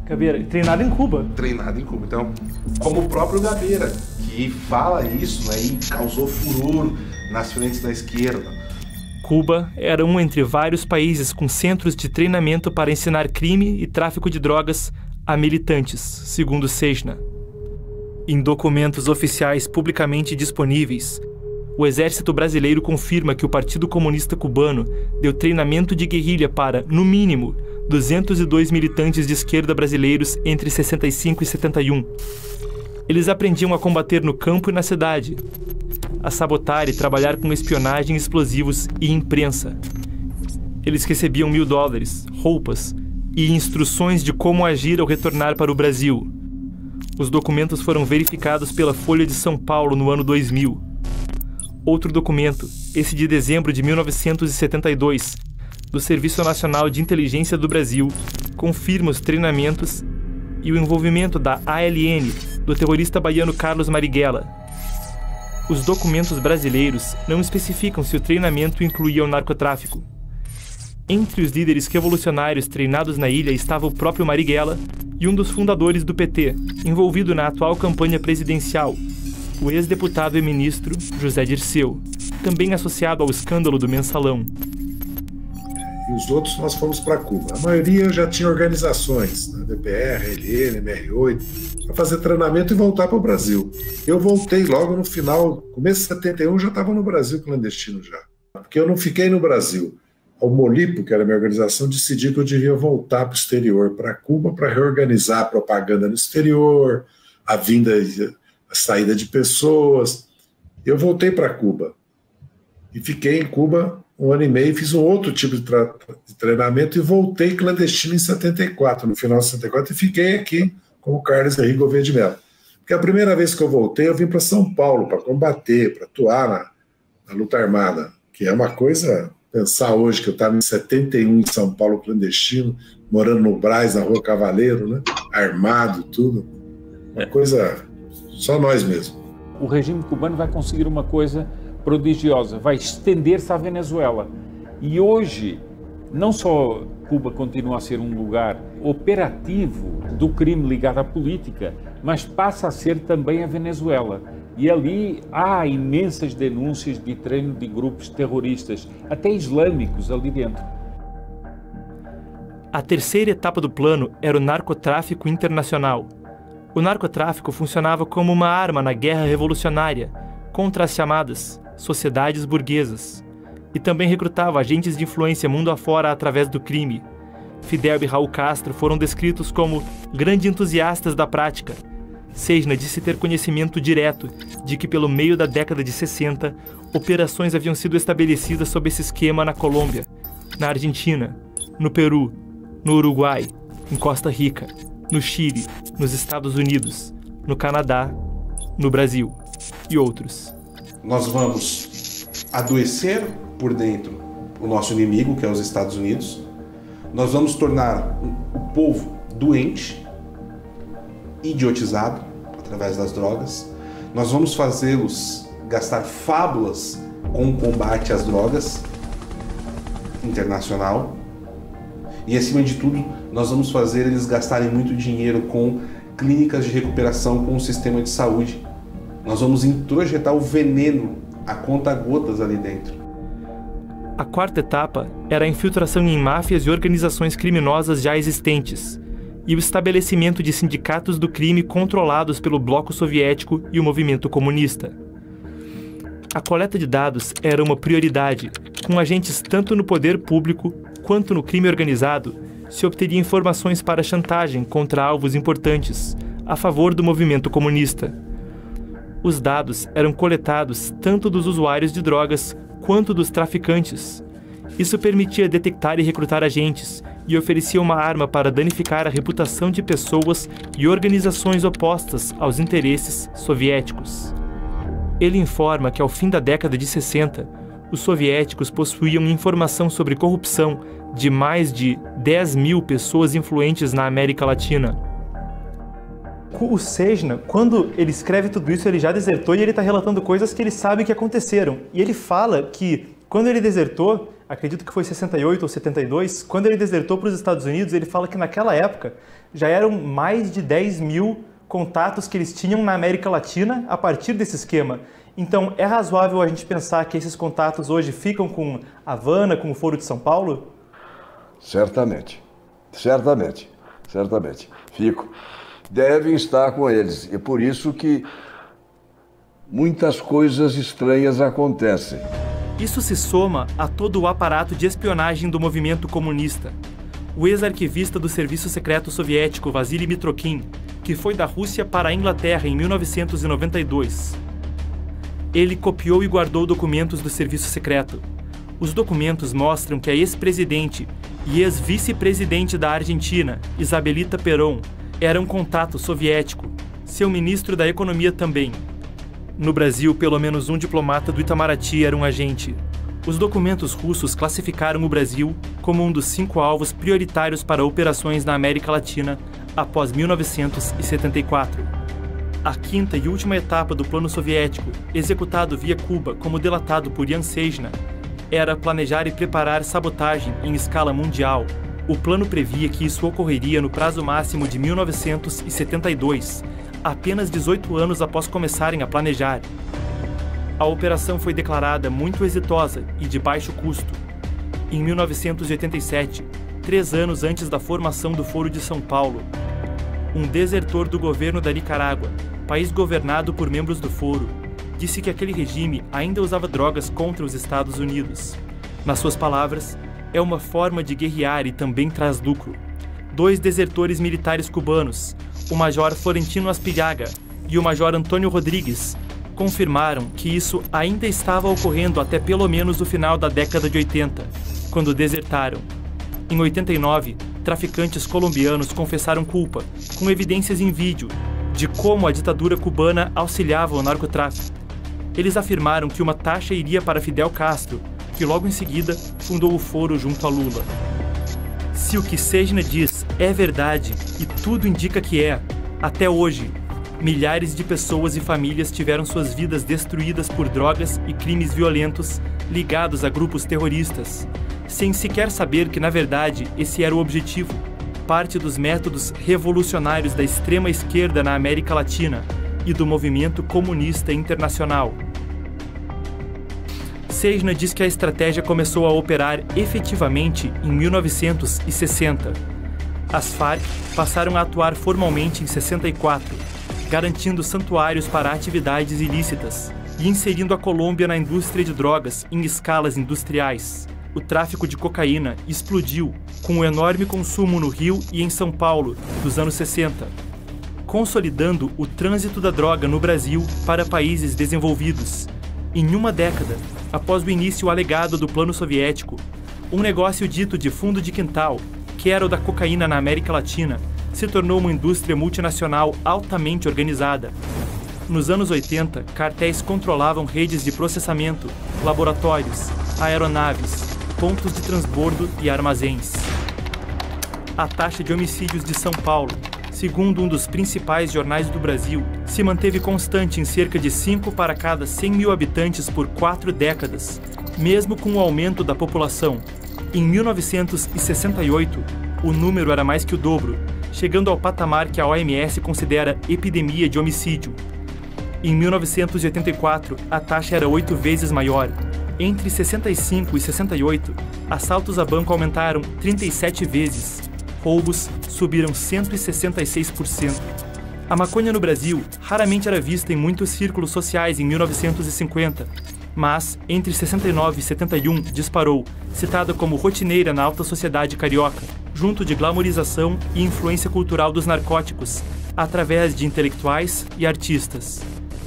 Gabeira, treinado em Cuba. Treinado em Cuba. Então, como o próprio Gabeira, que fala isso, né, e causou furor nas frentes da esquerda. Cuba era um entre vários países com centros de treinamento para ensinar crime e tráfico de drogas a militantes, segundo Sejna. Em documentos oficiais publicamente disponíveis, o exército brasileiro confirma que o Partido Comunista Cubano deu treinamento de guerrilha para, no mínimo, 202 militantes de esquerda brasileiros entre 65 e 71. Eles aprendiam a combater no campo e na cidade, a sabotar e trabalhar com espionagem, explosivos e imprensa. Eles recebiam $1.000, roupas e instruções de como agir ao retornar para o Brasil. Os documentos foram verificados pela Folha de São Paulo no ano 2000. Outro documento, esse de dezembro de 1972, do Serviço Nacional de Inteligência do Brasil, confirma os treinamentos e o envolvimento da ALN, do terrorista baiano Carlos Marighella. Os documentos brasileiros não especificam se o treinamento incluía o narcotráfico. Entre os líderes revolucionários treinados na ilha estava o próprio Marighella e um dos fundadores do PT, envolvido na atual campanha presidencial, o ex-deputado e ministro José Dirceu, também associado ao escândalo do Mensalão. E os outros nós fomos para Cuba. A maioria já tinha organizações, né, DPR, LN, MR8, para fazer treinamento e voltar para o Brasil. Eu voltei logo no final, começo de 71, já estava no Brasil clandestino já. Porque eu não fiquei no Brasil. O Molipo, que era a minha organização, decidiu que eu devia voltar para o exterior, para Cuba, para reorganizar a propaganda no exterior, a vinda, a saída de pessoas. Eu voltei para Cuba e fiquei em Cuba 1 ano e meio, fiz um outro tipo de treinamento e voltei clandestino em 74, no final de 74, e fiquei aqui com o Carlos Henrique Gouveia de Mello. Porque a primeira vez que eu voltei, eu vim para São Paulo para combater, para atuar na luta armada, que é uma coisa... Pensar hoje que eu estava em 71 em São Paulo clandestino, morando no Brás, na Rua Cavaleiro, né? Armado, tudo. Uma coisa, só nós mesmo. O regime cubano vai conseguir uma coisa prodigiosa, vai estender-se à Venezuela. E hoje, não só Cuba continua a ser um lugar operativo do crime ligado à política, mas passa a ser também a Venezuela. E ali há imensas denúncias de treino de grupos terroristas, até islâmicos, ali dentro. A terceira etapa do plano era o narcotráfico internacional. O narcotráfico funcionava como uma arma na guerra revolucionária contra as chamadas sociedades burguesas e também recrutava agentes de influência mundo afora através do crime. Fidel e Raul Castro foram descritos como grandes entusiastas da prática. Sejna disse ter conhecimento direto de que, pelo meio da década de 60, operações haviam sido estabelecidas sob esse esquema na Colômbia, na Argentina, no Peru, no Uruguai, em Costa Rica, no Chile, nos Estados Unidos, no Canadá, no Brasil e outros. Nós vamos adoecer por dentro o nosso inimigo, que é os Estados Unidos. Nós vamos tornar o povo doente, idiotizado através das drogas. Nós vamos fazê-los gastar fábulas com o combate às drogas internacional. E, acima de tudo, nós vamos fazer eles gastarem muito dinheiro com clínicas de recuperação, com o sistema de saúde. Nós vamos introjetar o veneno a conta-gotas ali dentro. A quarta etapa era a infiltração em máfias e organizações criminosas já existentes e o estabelecimento de sindicatos do crime controlados pelo bloco soviético e o movimento comunista. A coleta de dados era uma prioridade. Com agentes tanto no poder público quanto no crime organizado, se obteria informações para chantagem contra alvos importantes, a favor do movimento comunista. Os dados eram coletados tanto dos usuários de drogas quanto dos traficantes. Isso permitia detectar e recrutar agentes e oferecia uma arma para danificar a reputação de pessoas e organizações opostas aos interesses soviéticos. Ele informa que ao fim da década de 60, os soviéticos possuíam informação sobre corrupção de mais de 10 mil pessoas influentes na América Latina. O Sejna, quando ele escreve tudo isso, ele já desertou e ele está relatando coisas que ele sabe que aconteceram. E ele fala que, quando ele desertou, acredito que foi 68 ou 72, quando ele desertou para os Estados Unidos, ele fala que naquela época já eram mais de 10 mil contatos que eles tinham na América Latina a partir desse esquema. Então, é razoável a gente pensar que esses contatos hoje ficam com Havana, com o Foro de São Paulo? Certamente, certamente. certamente. Fico. Devem estar com eles. É por isso que muitas coisas estranhas acontecem. Isso se soma a todo o aparato de espionagem do movimento comunista. O ex-arquivista do Serviço Secreto Soviético, Vassili Mitrokhin, que foi da Rússia para a Inglaterra em 1992. Ele copiou e guardou documentos do Serviço Secreto. Os documentos mostram que a ex-presidente e ex-vice-presidente da Argentina, Isabelita Perón, era um contato soviético, seu ministro da Economia também. No Brasil, pelo menos um diplomata do Itamaraty era um agente. Os documentos russos classificaram o Brasil como um dos 5 alvos prioritários para operações na América Latina após 1974. A quinta e última etapa do plano soviético, executado via Cuba como delatado por Jan Sejna, era planejar e preparar sabotagem em escala mundial. O plano previa que isso ocorreria no prazo máximo de 1972, apenas 18 anos após começarem a planejar. A operação foi declarada muito exitosa e de baixo custo. Em 1987, 3 anos antes da formação do Foro de São Paulo, um desertor do governo da Nicarágua, país governado por membros do Foro, disse que aquele regime ainda usava drogas contra os Estados Unidos. Nas suas palavras, é uma forma de guerrear e também traz lucro. 2 desertores militares cubanos, o Major Florentino Aspillaga e o Major Antônio Rodrigues, confirmaram que isso ainda estava ocorrendo até pelo menos o final da década de 80, quando desertaram. Em 89, traficantes colombianos confessaram culpa, com evidências em vídeo, de como a ditadura cubana auxiliava o narcotráfico. Eles afirmaram que uma taxa iria para Fidel Castro, que logo em seguida fundou o Foro junto a Lula. Se o que Sejna diz é verdade, e tudo indica que é, até hoje, milhares de pessoas e famílias tiveram suas vidas destruídas por drogas e crimes violentos ligados a grupos terroristas, sem sequer saber que, na verdade, esse era o objetivo, parte dos métodos revolucionários da extrema esquerda na América Latina e do movimento comunista internacional. Sejna diz que a estratégia começou a operar efetivamente em 1960. As Farc passaram a atuar formalmente em 64, garantindo santuários para atividades ilícitas e inserindo a Colômbia na indústria de drogas em escalas industriais. O tráfico de cocaína explodiu com o enorme consumo no Rio e em São Paulo dos anos 60, consolidando o trânsito da droga no Brasil para países desenvolvidos. Em uma década, após o início alegado do plano soviético, um negócio dito de fundo de quintal, que era o da cocaína na América Latina, se tornou uma indústria multinacional altamente organizada. Nos anos 80, cartéis controlavam redes de processamento, laboratórios, aeronaves, pontos de transbordo e armazéns. A taxa de homicídios de São Paulo, segundo um dos principais jornais do Brasil, se manteve constante em cerca de 5 para cada 100 mil habitantes por 4 décadas, mesmo com o aumento da população. Em 1968, o número era mais que o dobro, chegando ao patamar que a OMS considera epidemia de homicídio. Em 1984, a taxa era 8 vezes maior. Entre 65 e 68, assaltos a banco aumentaram 37 vezes. Roubos subiram 166%. A maconha no Brasil raramente era vista em muitos círculos sociais em 1950, mas entre 69 e 71 disparou, citada como rotineira na alta sociedade carioca, junto de glamorização e influência cultural dos narcóticos, através de intelectuais e artistas.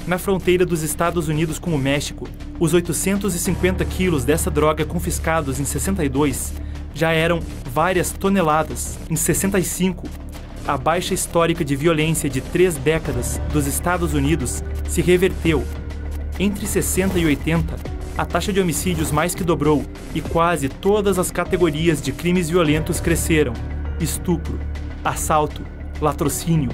Na fronteira dos Estados Unidos com o México, os 850 quilos dessa droga confiscados em 62 já eram várias toneladas em 65. A baixa histórica de violência de 3 décadas dos Estados Unidos se reverteu. Entre 60 e 80, a taxa de homicídios mais que dobrou e quase todas as categorias de crimes violentos cresceram: estupro, assalto, latrocínio.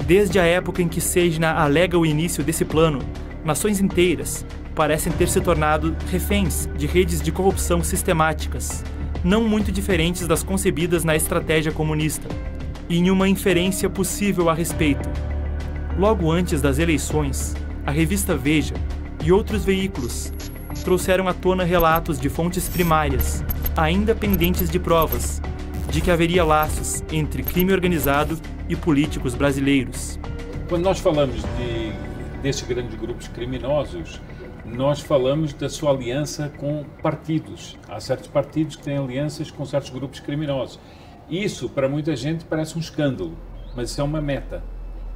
Desde a época em que Sejna alega o início desse plano, nações inteiras parecem ter se tornado reféns de redes de corrupção sistemáticas, não muito diferentes das concebidas na estratégia comunista, e em uma inferência possível a respeito. Logo antes das eleições, a revista Veja e outros veículos trouxeram à tona relatos de fontes primárias, ainda pendentes de provas, de de que haveria laços entre crime organizado e políticos brasileiros. Quando nós falamos desses grandes grupos criminosos, nós falamos da sua aliança com partidos. Há certos partidos que têm alianças com certos grupos criminosos. Isso, para muita gente, parece um escândalo, mas isso é uma meta.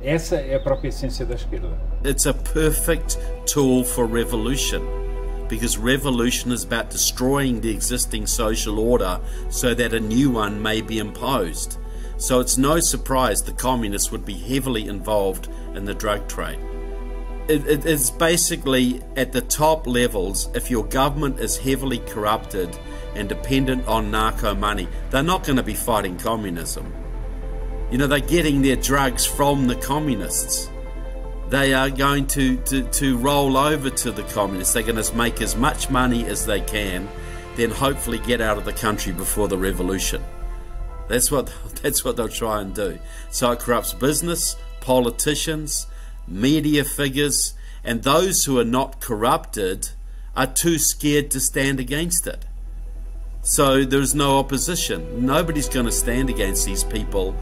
Essa é a própria essência da esquerda. It's a perfect tool for revolution, because revolution is about destroying the existing social order so that a new one may be imposed. So it's no surprise the communists would be heavily involved in the drug trade. It's basically at the top levels, if your government is heavily corrupted and dependent on narco money, they're not going to be fighting communism. You know, they're getting their drugs from the communists. They are going to roll over to the communists. They're going to make as much money as they can, then hopefully get out of the country before the revolution. That's what they'll try and do. So it corrupts business, politicians, media figures, and those who are not corrupted are too scared to stand against it. So there's no opposition. Nobody's going to stand against these people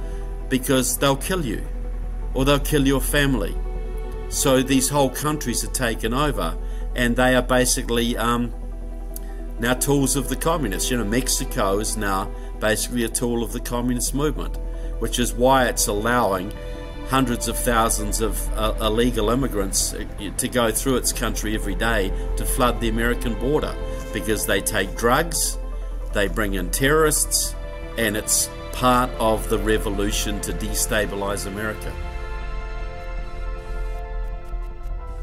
because they'll kill you or they'll kill your family. So these whole countries are taken over, and they are basically now tools of the communists. You know, Mexico is now basically a tool of the communist movement, which is why it's allowing hundreds of thousands of illegal immigrants to go through its country every day to flood the American border, because they take drugs, they bring in terrorists, and it's part of the revolution to destabilize America.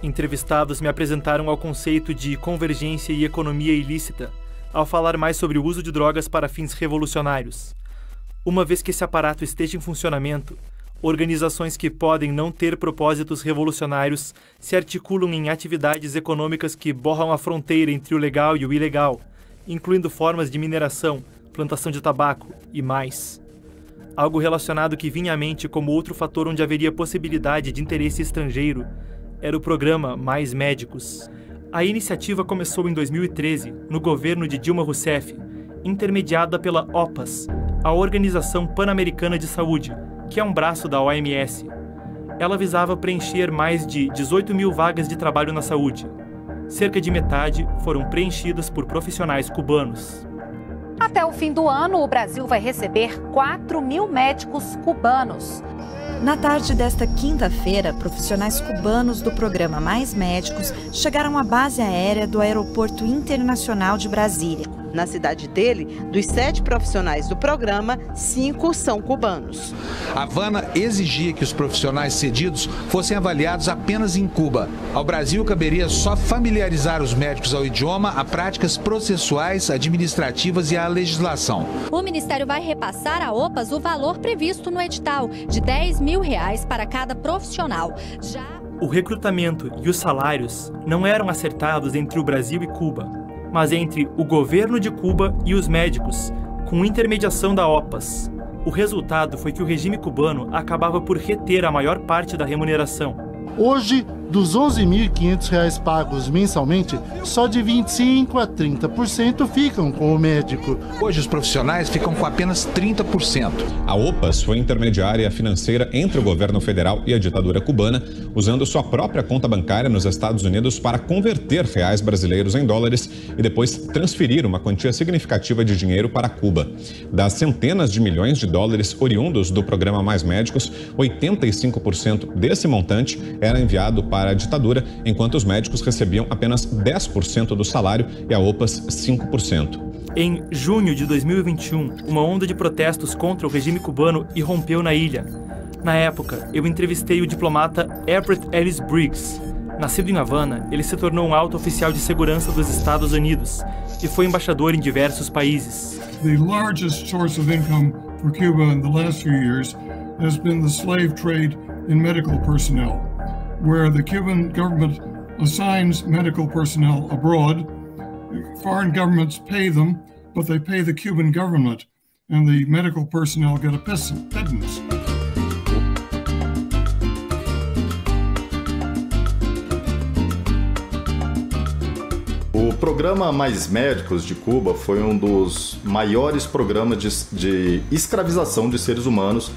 Entrevistados me apresentaram ao conceito de convergência e economia ilícita, ao falar mais sobre o uso de drogas para fins revolucionários. Uma vez que esse aparato esteja em funcionamento, organizações que podem não ter propósitos revolucionários se articulam em atividades econômicas que borram a fronteira entre o legal e o ilegal, incluindo formas de mineração, plantação de tabaco e mais. Algo relacionado que vinha à mente como outro fator onde haveria possibilidade de interesse estrangeiro era o programa Mais Médicos. A iniciativa começou em 2013, no governo de Dilma Rousseff, intermediada pela OPAS, a Organização Pan-Americana de Saúde, que é um braço da OMS. Ela visava preencher mais de 18 mil vagas de trabalho na saúde. Cerca de metade foram preenchidas por profissionais cubanos. Até o fim do ano, o Brasil vai receber 4 mil médicos cubanos. Na tarde desta quinta-feira, profissionais cubanos do programa Mais Médicos chegaram à base aérea do Aeroporto Internacional de Brasília. Na cidade dele, dos 7 profissionais do programa, 5 são cubanos. Havana exigia que os profissionais cedidos fossem avaliados apenas em Cuba. Ao Brasil, caberia só familiarizar os médicos ao idioma, a práticas processuais, administrativas e à legislação. O Ministério vai repassar à OPAS o valor previsto no edital, de R$10 mil para cada profissional. O recrutamento e os salários não eram acertados entre o Brasil e Cuba, mas entre o governo de Cuba e os médicos, com intermediação da OPAS. O resultado foi que o regime cubano acabava por reter a maior parte da remuneração. Hoje, dos R$ 11.500 pagos mensalmente, só de 25% a 30% ficam com o médico. Hoje os profissionais ficam com apenas 30%. A OPAS foi intermediária financeira entre o governo federal e a ditadura cubana, usando sua própria conta bancária nos Estados Unidos para converter reais brasileiros em dólares e depois transferir uma quantia significativa de dinheiro para Cuba. Das centenas de milhões de dólares oriundos do programa Mais Médicos, 85% desse montante era enviado para a ditadura, enquanto os médicos recebiam apenas 10% do salário e a OPAS 5%. Em junho de 2021, uma onda de protestos contra o regime cubano irrompeu na ilha. Na época, eu entrevistei o diplomata Everett Ellis Briggs. Nascido em Havana, ele se tornou um alto oficial de segurança dos Estados Unidos e foi embaixador em diversos países. The largest source of income for Cuba in the last few years has been the slave trade in medical personnel, where the Cuban government assigns medical personnel abroad. Foreign governments pay them, but they pay the Cuban government, and the medical personnel get a pittance. O programa Mais Médicos de Cuba foi um dos maiores programas de escravização de seres humanos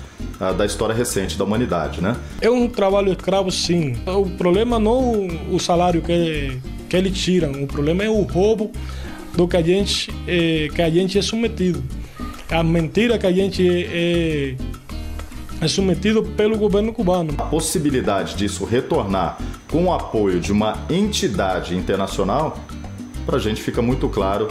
da história recente da humanidade, né? É um trabalho escravo, sim. O problema não é o salário que eles tiram, o problema é o roubo do que a gente é submetido. A mentira que a gente é submetido pelo governo cubano. A possibilidade disso retornar com o apoio de uma entidade internacional, para a gente fica muito claro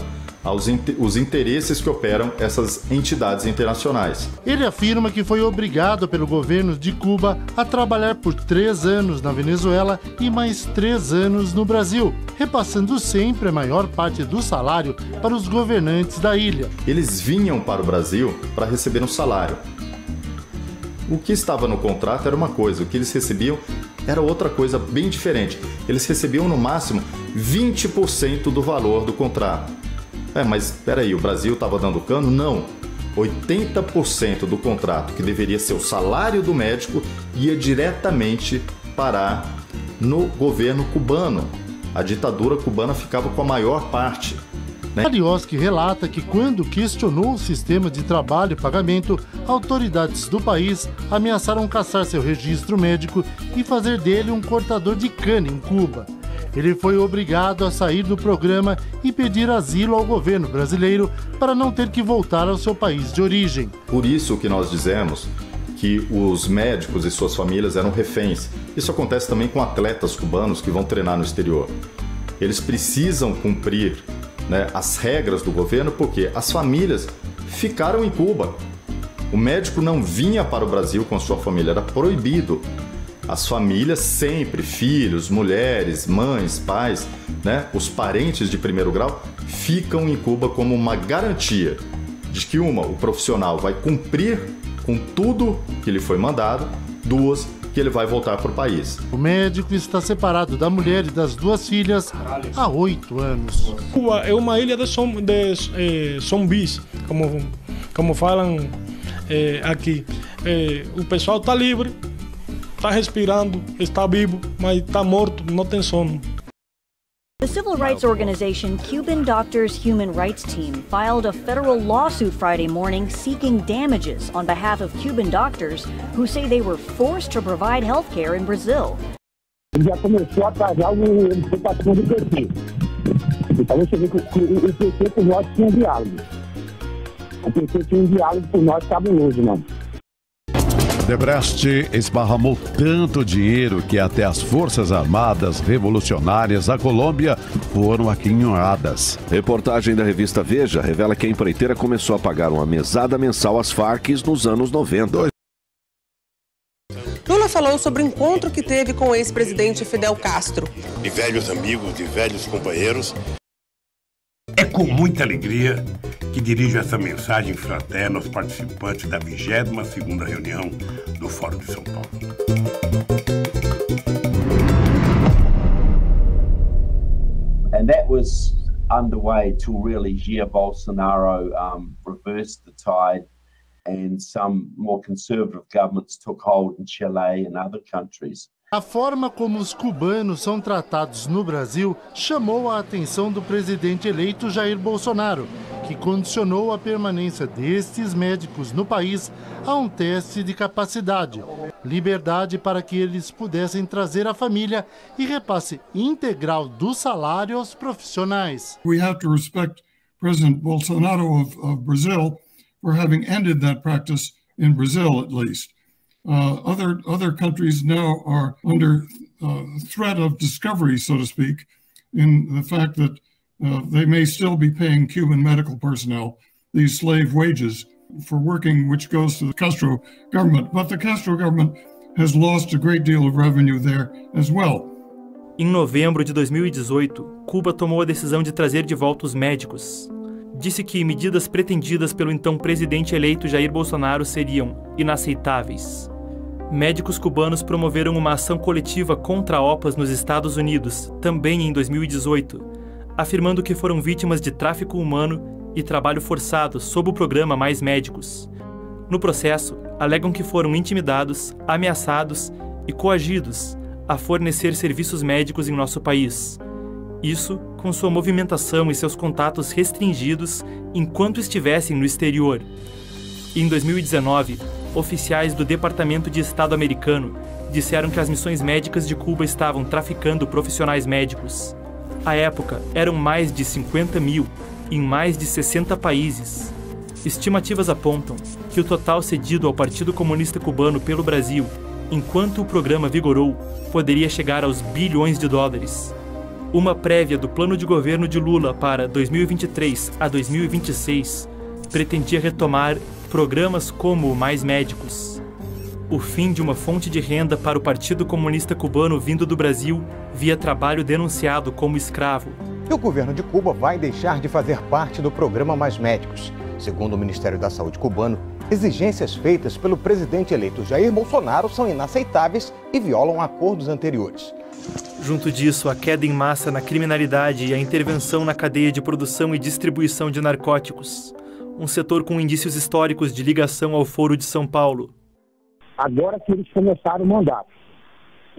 os interesses que operam essas entidades internacionais. Ele afirma que foi obrigado pelo governo de Cuba a trabalhar por 3 anos na Venezuela e mais 3 anos no Brasil, repassando sempre a maior parte do salário para os governantes da ilha. Eles vinham para o Brasil para receber um salário. O que estava no contrato era uma coisa, o que eles recebiam era outra coisa bem diferente. Eles recebiam no máximo 20% do valor do contrato. Mas espera aí, o Brasil estava dando cano? Não. 80% do contrato, que deveria ser o salário do médico, ia diretamente parar no governo cubano. A ditadura cubana ficava com a maior parte. Alioski relata que quando questionou o sistema de trabalho e pagamento, autoridades do país ameaçaram caçar seu registro médico e fazer dele um cortador de cana em Cuba. Ele foi obrigado a sair do programa e pedir asilo ao governo brasileiro para não ter que voltar ao seu país de origem. Por isso que nós dizemos que os médicos e suas famílias eram reféns. Isso acontece também com atletas cubanos que vão treinar no exterior. Eles precisam cumprir as regras do governo porque as famílias ficaram em Cuba. O médico não vinha para o Brasil com a sua família, era proibido. As famílias sempre, filhos, mulheres, mães, pais, os parentes de primeiro grau, ficam em Cuba como uma garantia de que, o profissional vai cumprir com tudo que lhe foi mandado, 2, que ele vai voltar para o país. O médico está separado da mulher e das 2 filhas há 8 anos. Cuba é uma ilha de zumbis, como falam aqui. O pessoal está livre, está respirando, está vivo, mas está morto, não tem sono. The civil rights organization Cuban Doctors Human Rights Team filed a federal lawsuit Friday morning seeking damages on behalf of Cuban doctors who say they were forced to provide health care in Brazil. Ele já começou a atrasar a votação do PT. Então você vê que o PT por nós tinha diálogo. O PT tinha um diálogo por nós cabuloso, mano. Odebrecht esparramou tanto dinheiro que até as Forças Armadas Revolucionárias da Colômbia foram aquinhoadas. Reportagem da revista Veja revela que a empreiteira começou a pagar uma mesada mensal às Farc nos anos 90. Lula falou sobre o encontro que teve com o ex-presidente Fidel Castro. De velhos amigos, de velhos companheiros. É com muita alegria que dirijo essa mensagem fraterna aos participantes da 22ª reunião do Fórum de São Paulo. And that was underway till really Jair Bolsonaro reversed the tide and some more conservative governments took hold in Chile and other countries. A forma como os cubanos são tratados no Brasil chamou a atenção do presidente eleito Jair Bolsonaro, que condicionou a permanência destes médicos no país a um teste de capacidade, liberdade para que eles pudessem trazer a família e repasse integral do salário aos profissionais. We have to respect President Bolsonaro of Brazil for having ended that practice in Brazil, at least. Other countries now are under threat of discovery, so to speak, in the fact that they may still be paying Cuban medical personnel these slave wages for working, which goes to the Castro government. But the Castro government has lost a great deal of revenue there as well. Em novembro de 2018, Cuba tomou a decisão de trazer de volta os médicos. Disse que medidas pretendidas pelo então presidente eleito Jair Bolsonaro seriam inaceitáveis. Médicos cubanos promoveram uma ação coletiva contra a OPAS nos Estados Unidos, também em 2018, afirmando que foram vítimas de tráfico humano e trabalho forçado sob o programa Mais Médicos. No processo, alegam que foram intimidados, ameaçados e coagidos a fornecer serviços médicos em nosso país. Isso com sua movimentação e seus contatos restringidos enquanto estivessem no exterior. Em 2019, oficiais do Departamento de Estado americano disseram que as missões médicas de Cuba estavam traficando profissionais médicos. À época, eram mais de 50 mil, em mais de 60 países. Estimativas apontam que o total cedido ao Partido Comunista Cubano pelo Brasil, enquanto o programa vigorou, poderia chegar aos bilhões de dólares. Uma prévia do plano de governo de Lula para 2023 a 2026 pretendia retomar programas como o Mais Médicos. O fim de uma fonte de renda para o Partido Comunista Cubano vindo do Brasil via trabalho denunciado como escravo. E o governo de Cuba vai deixar de fazer parte do programa Mais Médicos. Segundo o Ministério da Saúde cubano, exigências feitas pelo presidente eleito Jair Bolsonaro são inaceitáveis e violam acordos anteriores. Junto disso, a queda em massa na criminalidade e a intervenção na cadeia de produção e distribuição de narcóticos. Um setor com indícios históricos de ligação ao Foro de São Paulo. Agora que eles começaram o mandato,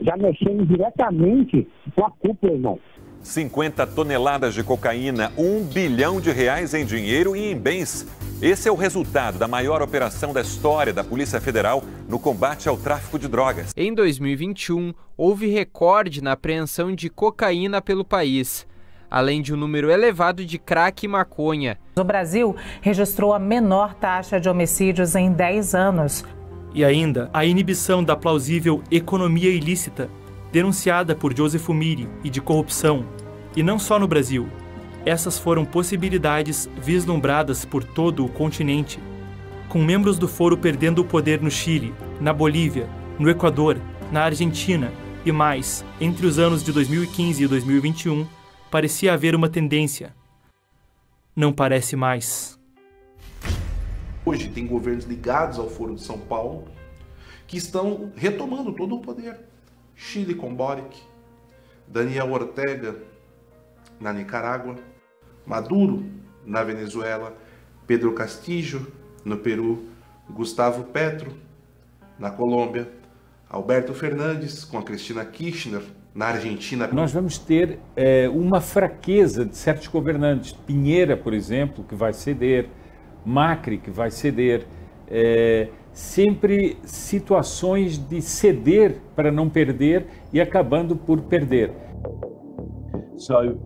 já mexendo diretamente com a cúpula, irmão. 50 toneladas de cocaína, R$1 bilhão em dinheiro e em bens. Esse é o resultado da maior operação da história da Polícia Federal no combate ao tráfico de drogas. Em 2021, houve recorde na apreensão de cocaína pelo país, além de um número elevado de crack e maconha. O Brasil registrou a menor taxa de homicídios em 10 anos. E ainda a inibição da plausível economia ilícita, denunciada por Joseph Miri, e de corrupção. E não só no Brasil. Essas foram possibilidades vislumbradas por todo o continente, com membros do foro perdendo o poder no Chile, na Bolívia, no Equador, na Argentina e mais, entre os anos de 2015 e 2021, parecia haver uma tendência. Não parece mais. Hoje tem governos ligados ao Foro de São Paulo que estão retomando todo o poder. Chile com Boric, Daniel Ortega na Nicarágua, Maduro na Venezuela, Pedro Castillo no Peru, Gustavo Petro na Colômbia, Alberto Fernandes com a Cristina Kirchner na Argentina. Nós vamos ter uma fraqueza de certos governantes. Piñera, por exemplo, que vai ceder, Macri, que vai ceder, sempre situações de ceder para não perder e acabando por perder. So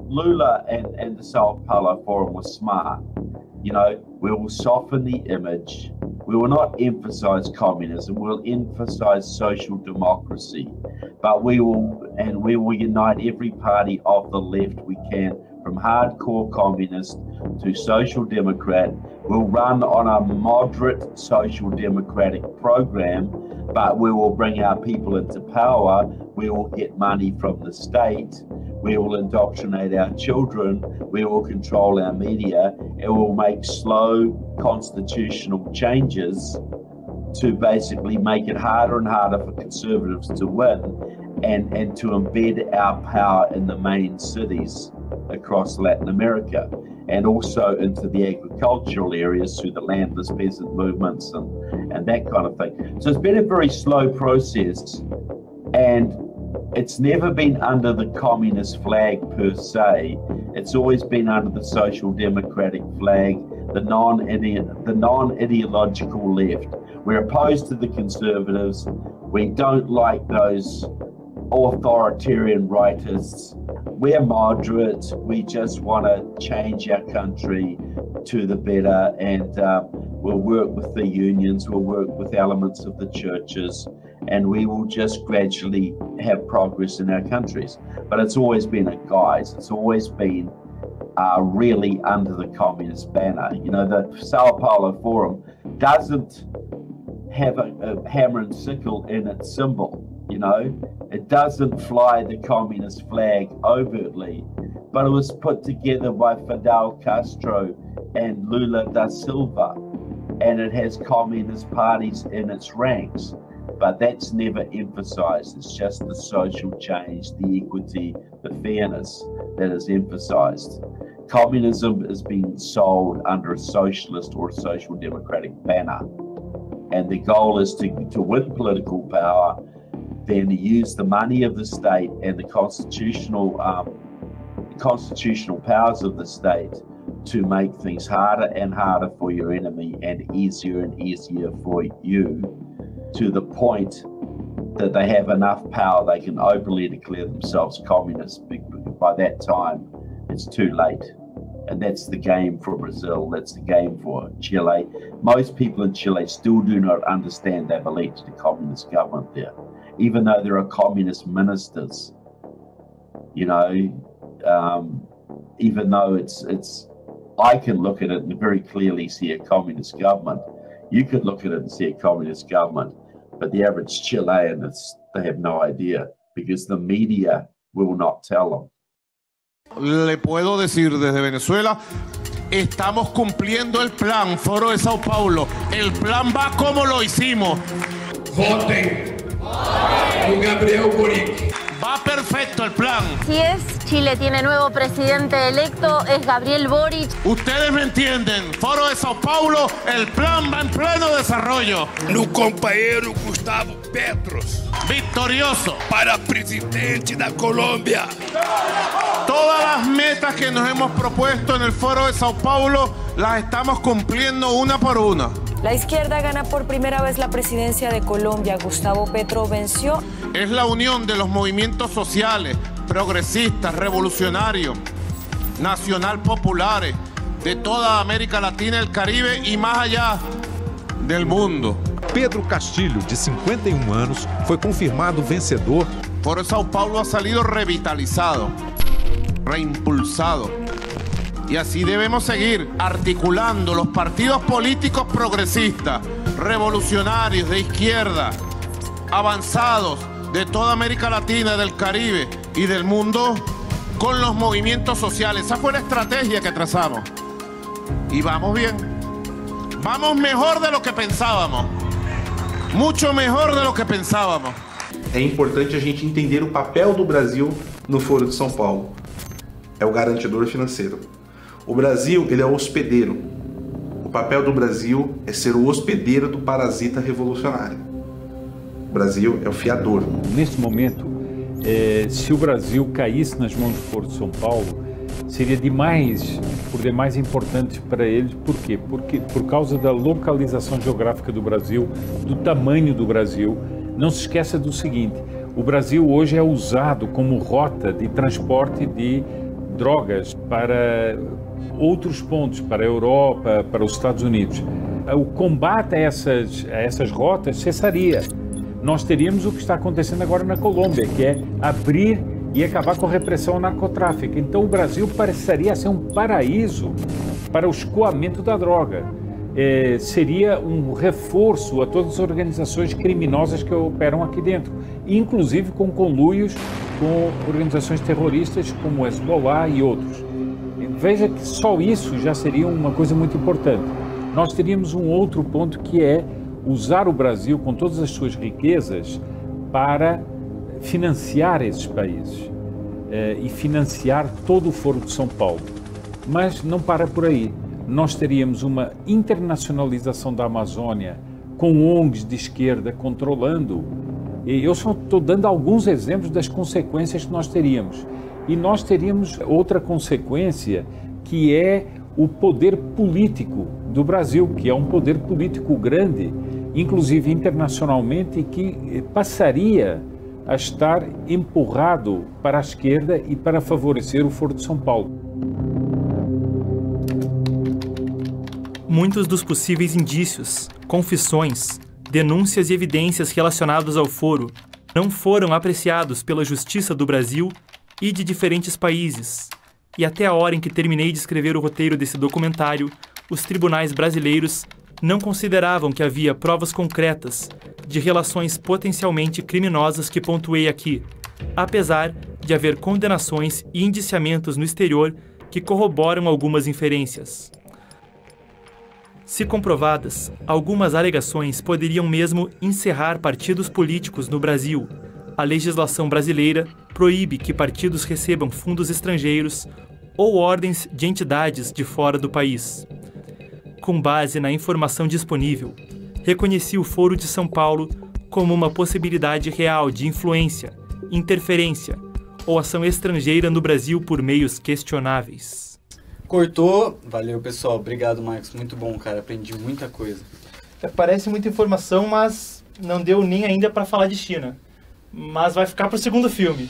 Lula and the Sao Paulo Forum were smart. You know, we will soften the image. We will not emphasize communism. We'll emphasize social democracy. But we will unite every party of the left we can, from hardcore communist to social democrat. We'll run on a moderate social democratic program, but we will bring our people into power. We will get money from the state. We will indoctrinate our children. We will control our media. And we'll make slow constitutional changes to basically make it harder and harder for conservatives to win, and to embed our power in the main cities across Latin America, and also into the agricultural areas through the landless peasant movements and that kind of thing. So it's been a very slow process, and it's never been under the communist flag per se. It's always been under the social democratic flag, the non-ideological left. We're opposed to the conservatives. We don't like those authoritarian rightists. We're moderate. We just want to change our country to the better, and we'll work with the unions, we'll work with elements of the churches, and we will just gradually have progress in our countries. But it's always been a guise. It's always been really under the communist banner. You know, the Sao Paulo Forum doesn't have a hammer and sickle in its symbol. You know, it doesn't fly the communist flag overtly, but it was put together by Fidel Castro and Lula da Silva, and it has communist parties in its ranks, but that's never emphasized. It's just the social change, the equity, the fairness that is emphasized. Communism is being sold under a socialist or a social democratic banner, and the goal is to win political power, then use the money of the state and the constitutional constitutional powers of the state to make things harder and harder for your enemy and easier for you, to the point that they have enough power they can openly declare themselves communists. By that time, it's too late. And that's the game for Brazil, that's the game for Chile. Most people in Chile still do not understand they've elected a communist government there, even though there are communist ministers. You know, even though I can look at it and very clearly see a communist government. You could look at it and see a communist government, but the average Chilean, they have no idea because the media will not tell them. Le puedo decir desde Venezuela, estamos cumpliendo el plan, Foro de Sao Paulo. El plan va como lo hicimos. Voten por Gabriel Boric. Va perfecto el plan. Si es, Chile tiene nuevo presidente electo, es Gabriel Boric. Ustedes me entienden, Foro de Sao Paulo, el plan va en pleno desarrollo. No companheiro Gustavo Petros. Victorioso. Para presidente da Colômbia. Todas las metas que nos hemos propuesto en el Foro de Sao Paulo las estamos cumpliendo una por una. La izquierda gana por primera vez la presidencia de Colombia. Gustavo Petro venció. Es la unión de los movimientos sociales, progresistas, revolucionarios, nacional populares, de toda América Latina, el Caribe y más allá del mundo. Pedro Castilho, de 51 anos, foi confirmado vencedor. Foro de Sao Paulo ha salido revitalizado, reimpulsado. Y así debemos seguir articulando los partidos políticos progresistas, revolucionarios, de izquierda, avanzados de toda América Latina, del Caribe y del mundo, con los movimientos sociales. Esa fue la estrategia que trazamos. Y vamos bien. Vamos mejor de lo que pensábamos. Mucho mejor de lo que pensábamos. É importante a gente entender o papel do Brasil no Foro de São Paulo. É o garantidor financeiro. O Brasil, ele é o hospedeiro. O papel do Brasil é ser o hospedeiro do parasita revolucionário. O Brasil é o fiador. Nesse momento, se o Brasil caísse nas mãos do Foro de São Paulo, seria por demais importante para eles. Por quê? Porque por causa da localização geográfica do Brasil, do tamanho do Brasil. Não se esqueça do seguinte, o Brasil hoje é usado como rota de transporte de drogas para outros pontos, para a Europa, para os Estados Unidos. O combate a essas rotas cessaria. Nós teríamos o que está acontecendo agora na Colômbia, que é abrir e acabar com a repressão ao narcotráfico. Então o Brasil pareceria ser um paraíso para o escoamento da droga. Seria um reforço a todas as organizações criminosas que operam aqui dentro, inclusive com conluios com organizações terroristas como o Hezbollah e outros. Veja que só isso já seria uma coisa muito importante. Nós teríamos um outro ponto que é usar o Brasil com todas as suas riquezas para financiar esses países e financiar todo o Foro de São Paulo. Mas não para por aí. Nós teríamos uma internacionalização da Amazônia com ONGs de esquerda controlando. E eu só estou dando alguns exemplos das consequências que nós teríamos. E nós teríamos outra consequência, que é o poder político do Brasil, que é um poder político grande, inclusive internacionalmente, que passaria a estar empurrado para a esquerda e para favorecer o Foro de São Paulo. Muitos dos possíveis indícios, confissões, denúncias e evidências relacionados ao foro não foram apreciados pela Justiça do Brasil e de diferentes países. E até a hora em que terminei de escrever o roteiro desse documentário, os tribunais brasileiros não consideravam que havia provas concretas de relações potencialmente criminosas que pontuei aqui, apesar de haver condenações e indiciamentos no exterior que corroboram algumas inferências. Se comprovadas, algumas alegações poderiam mesmo encerrar partidos políticos no Brasil. A legislação brasileira proíbe que partidos recebam fundos estrangeiros ou ordens de entidades de fora do país. Com base na informação disponível, reconheci o Foro de São Paulo como uma possibilidade real de influência, interferência ou ação estrangeira no Brasil por meios questionáveis. Cortou. Valeu, pessoal. Obrigado, Marcos. Muito bom, cara. Aprendi muita coisa. Parece muita informação, mas não deu nem ainda para falar de China. Mas vai ficar pro segundo filme.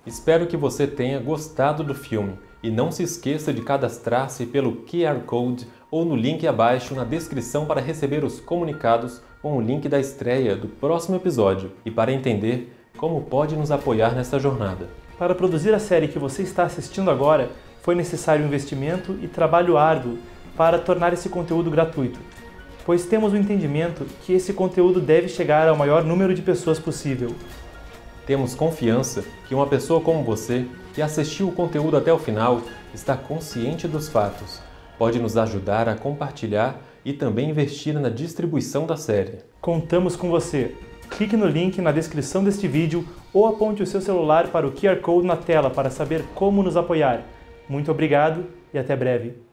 Espero que você tenha gostado do filme. E não se esqueça de cadastrar-se pelo QR Code ou no link abaixo na descrição para receber os comunicados com o link da estreia do próximo episódio e para entender como pode nos apoiar nessa jornada. Para produzir a série que você está assistindo agora, foi necessário investimento e trabalho árduo para tornar esse conteúdo gratuito, pois temos o entendimento que esse conteúdo deve chegar ao maior número de pessoas possível. Temos confiança que uma pessoa como você, que assistiu o conteúdo até o final, está consciente dos fatos, pode nos ajudar a compartilhar e também investir na distribuição da série. Contamos com você! Clique no link na descrição deste vídeo ou aponte o seu celular para o QR Code na tela para saber como nos apoiar. Muito obrigado e até breve!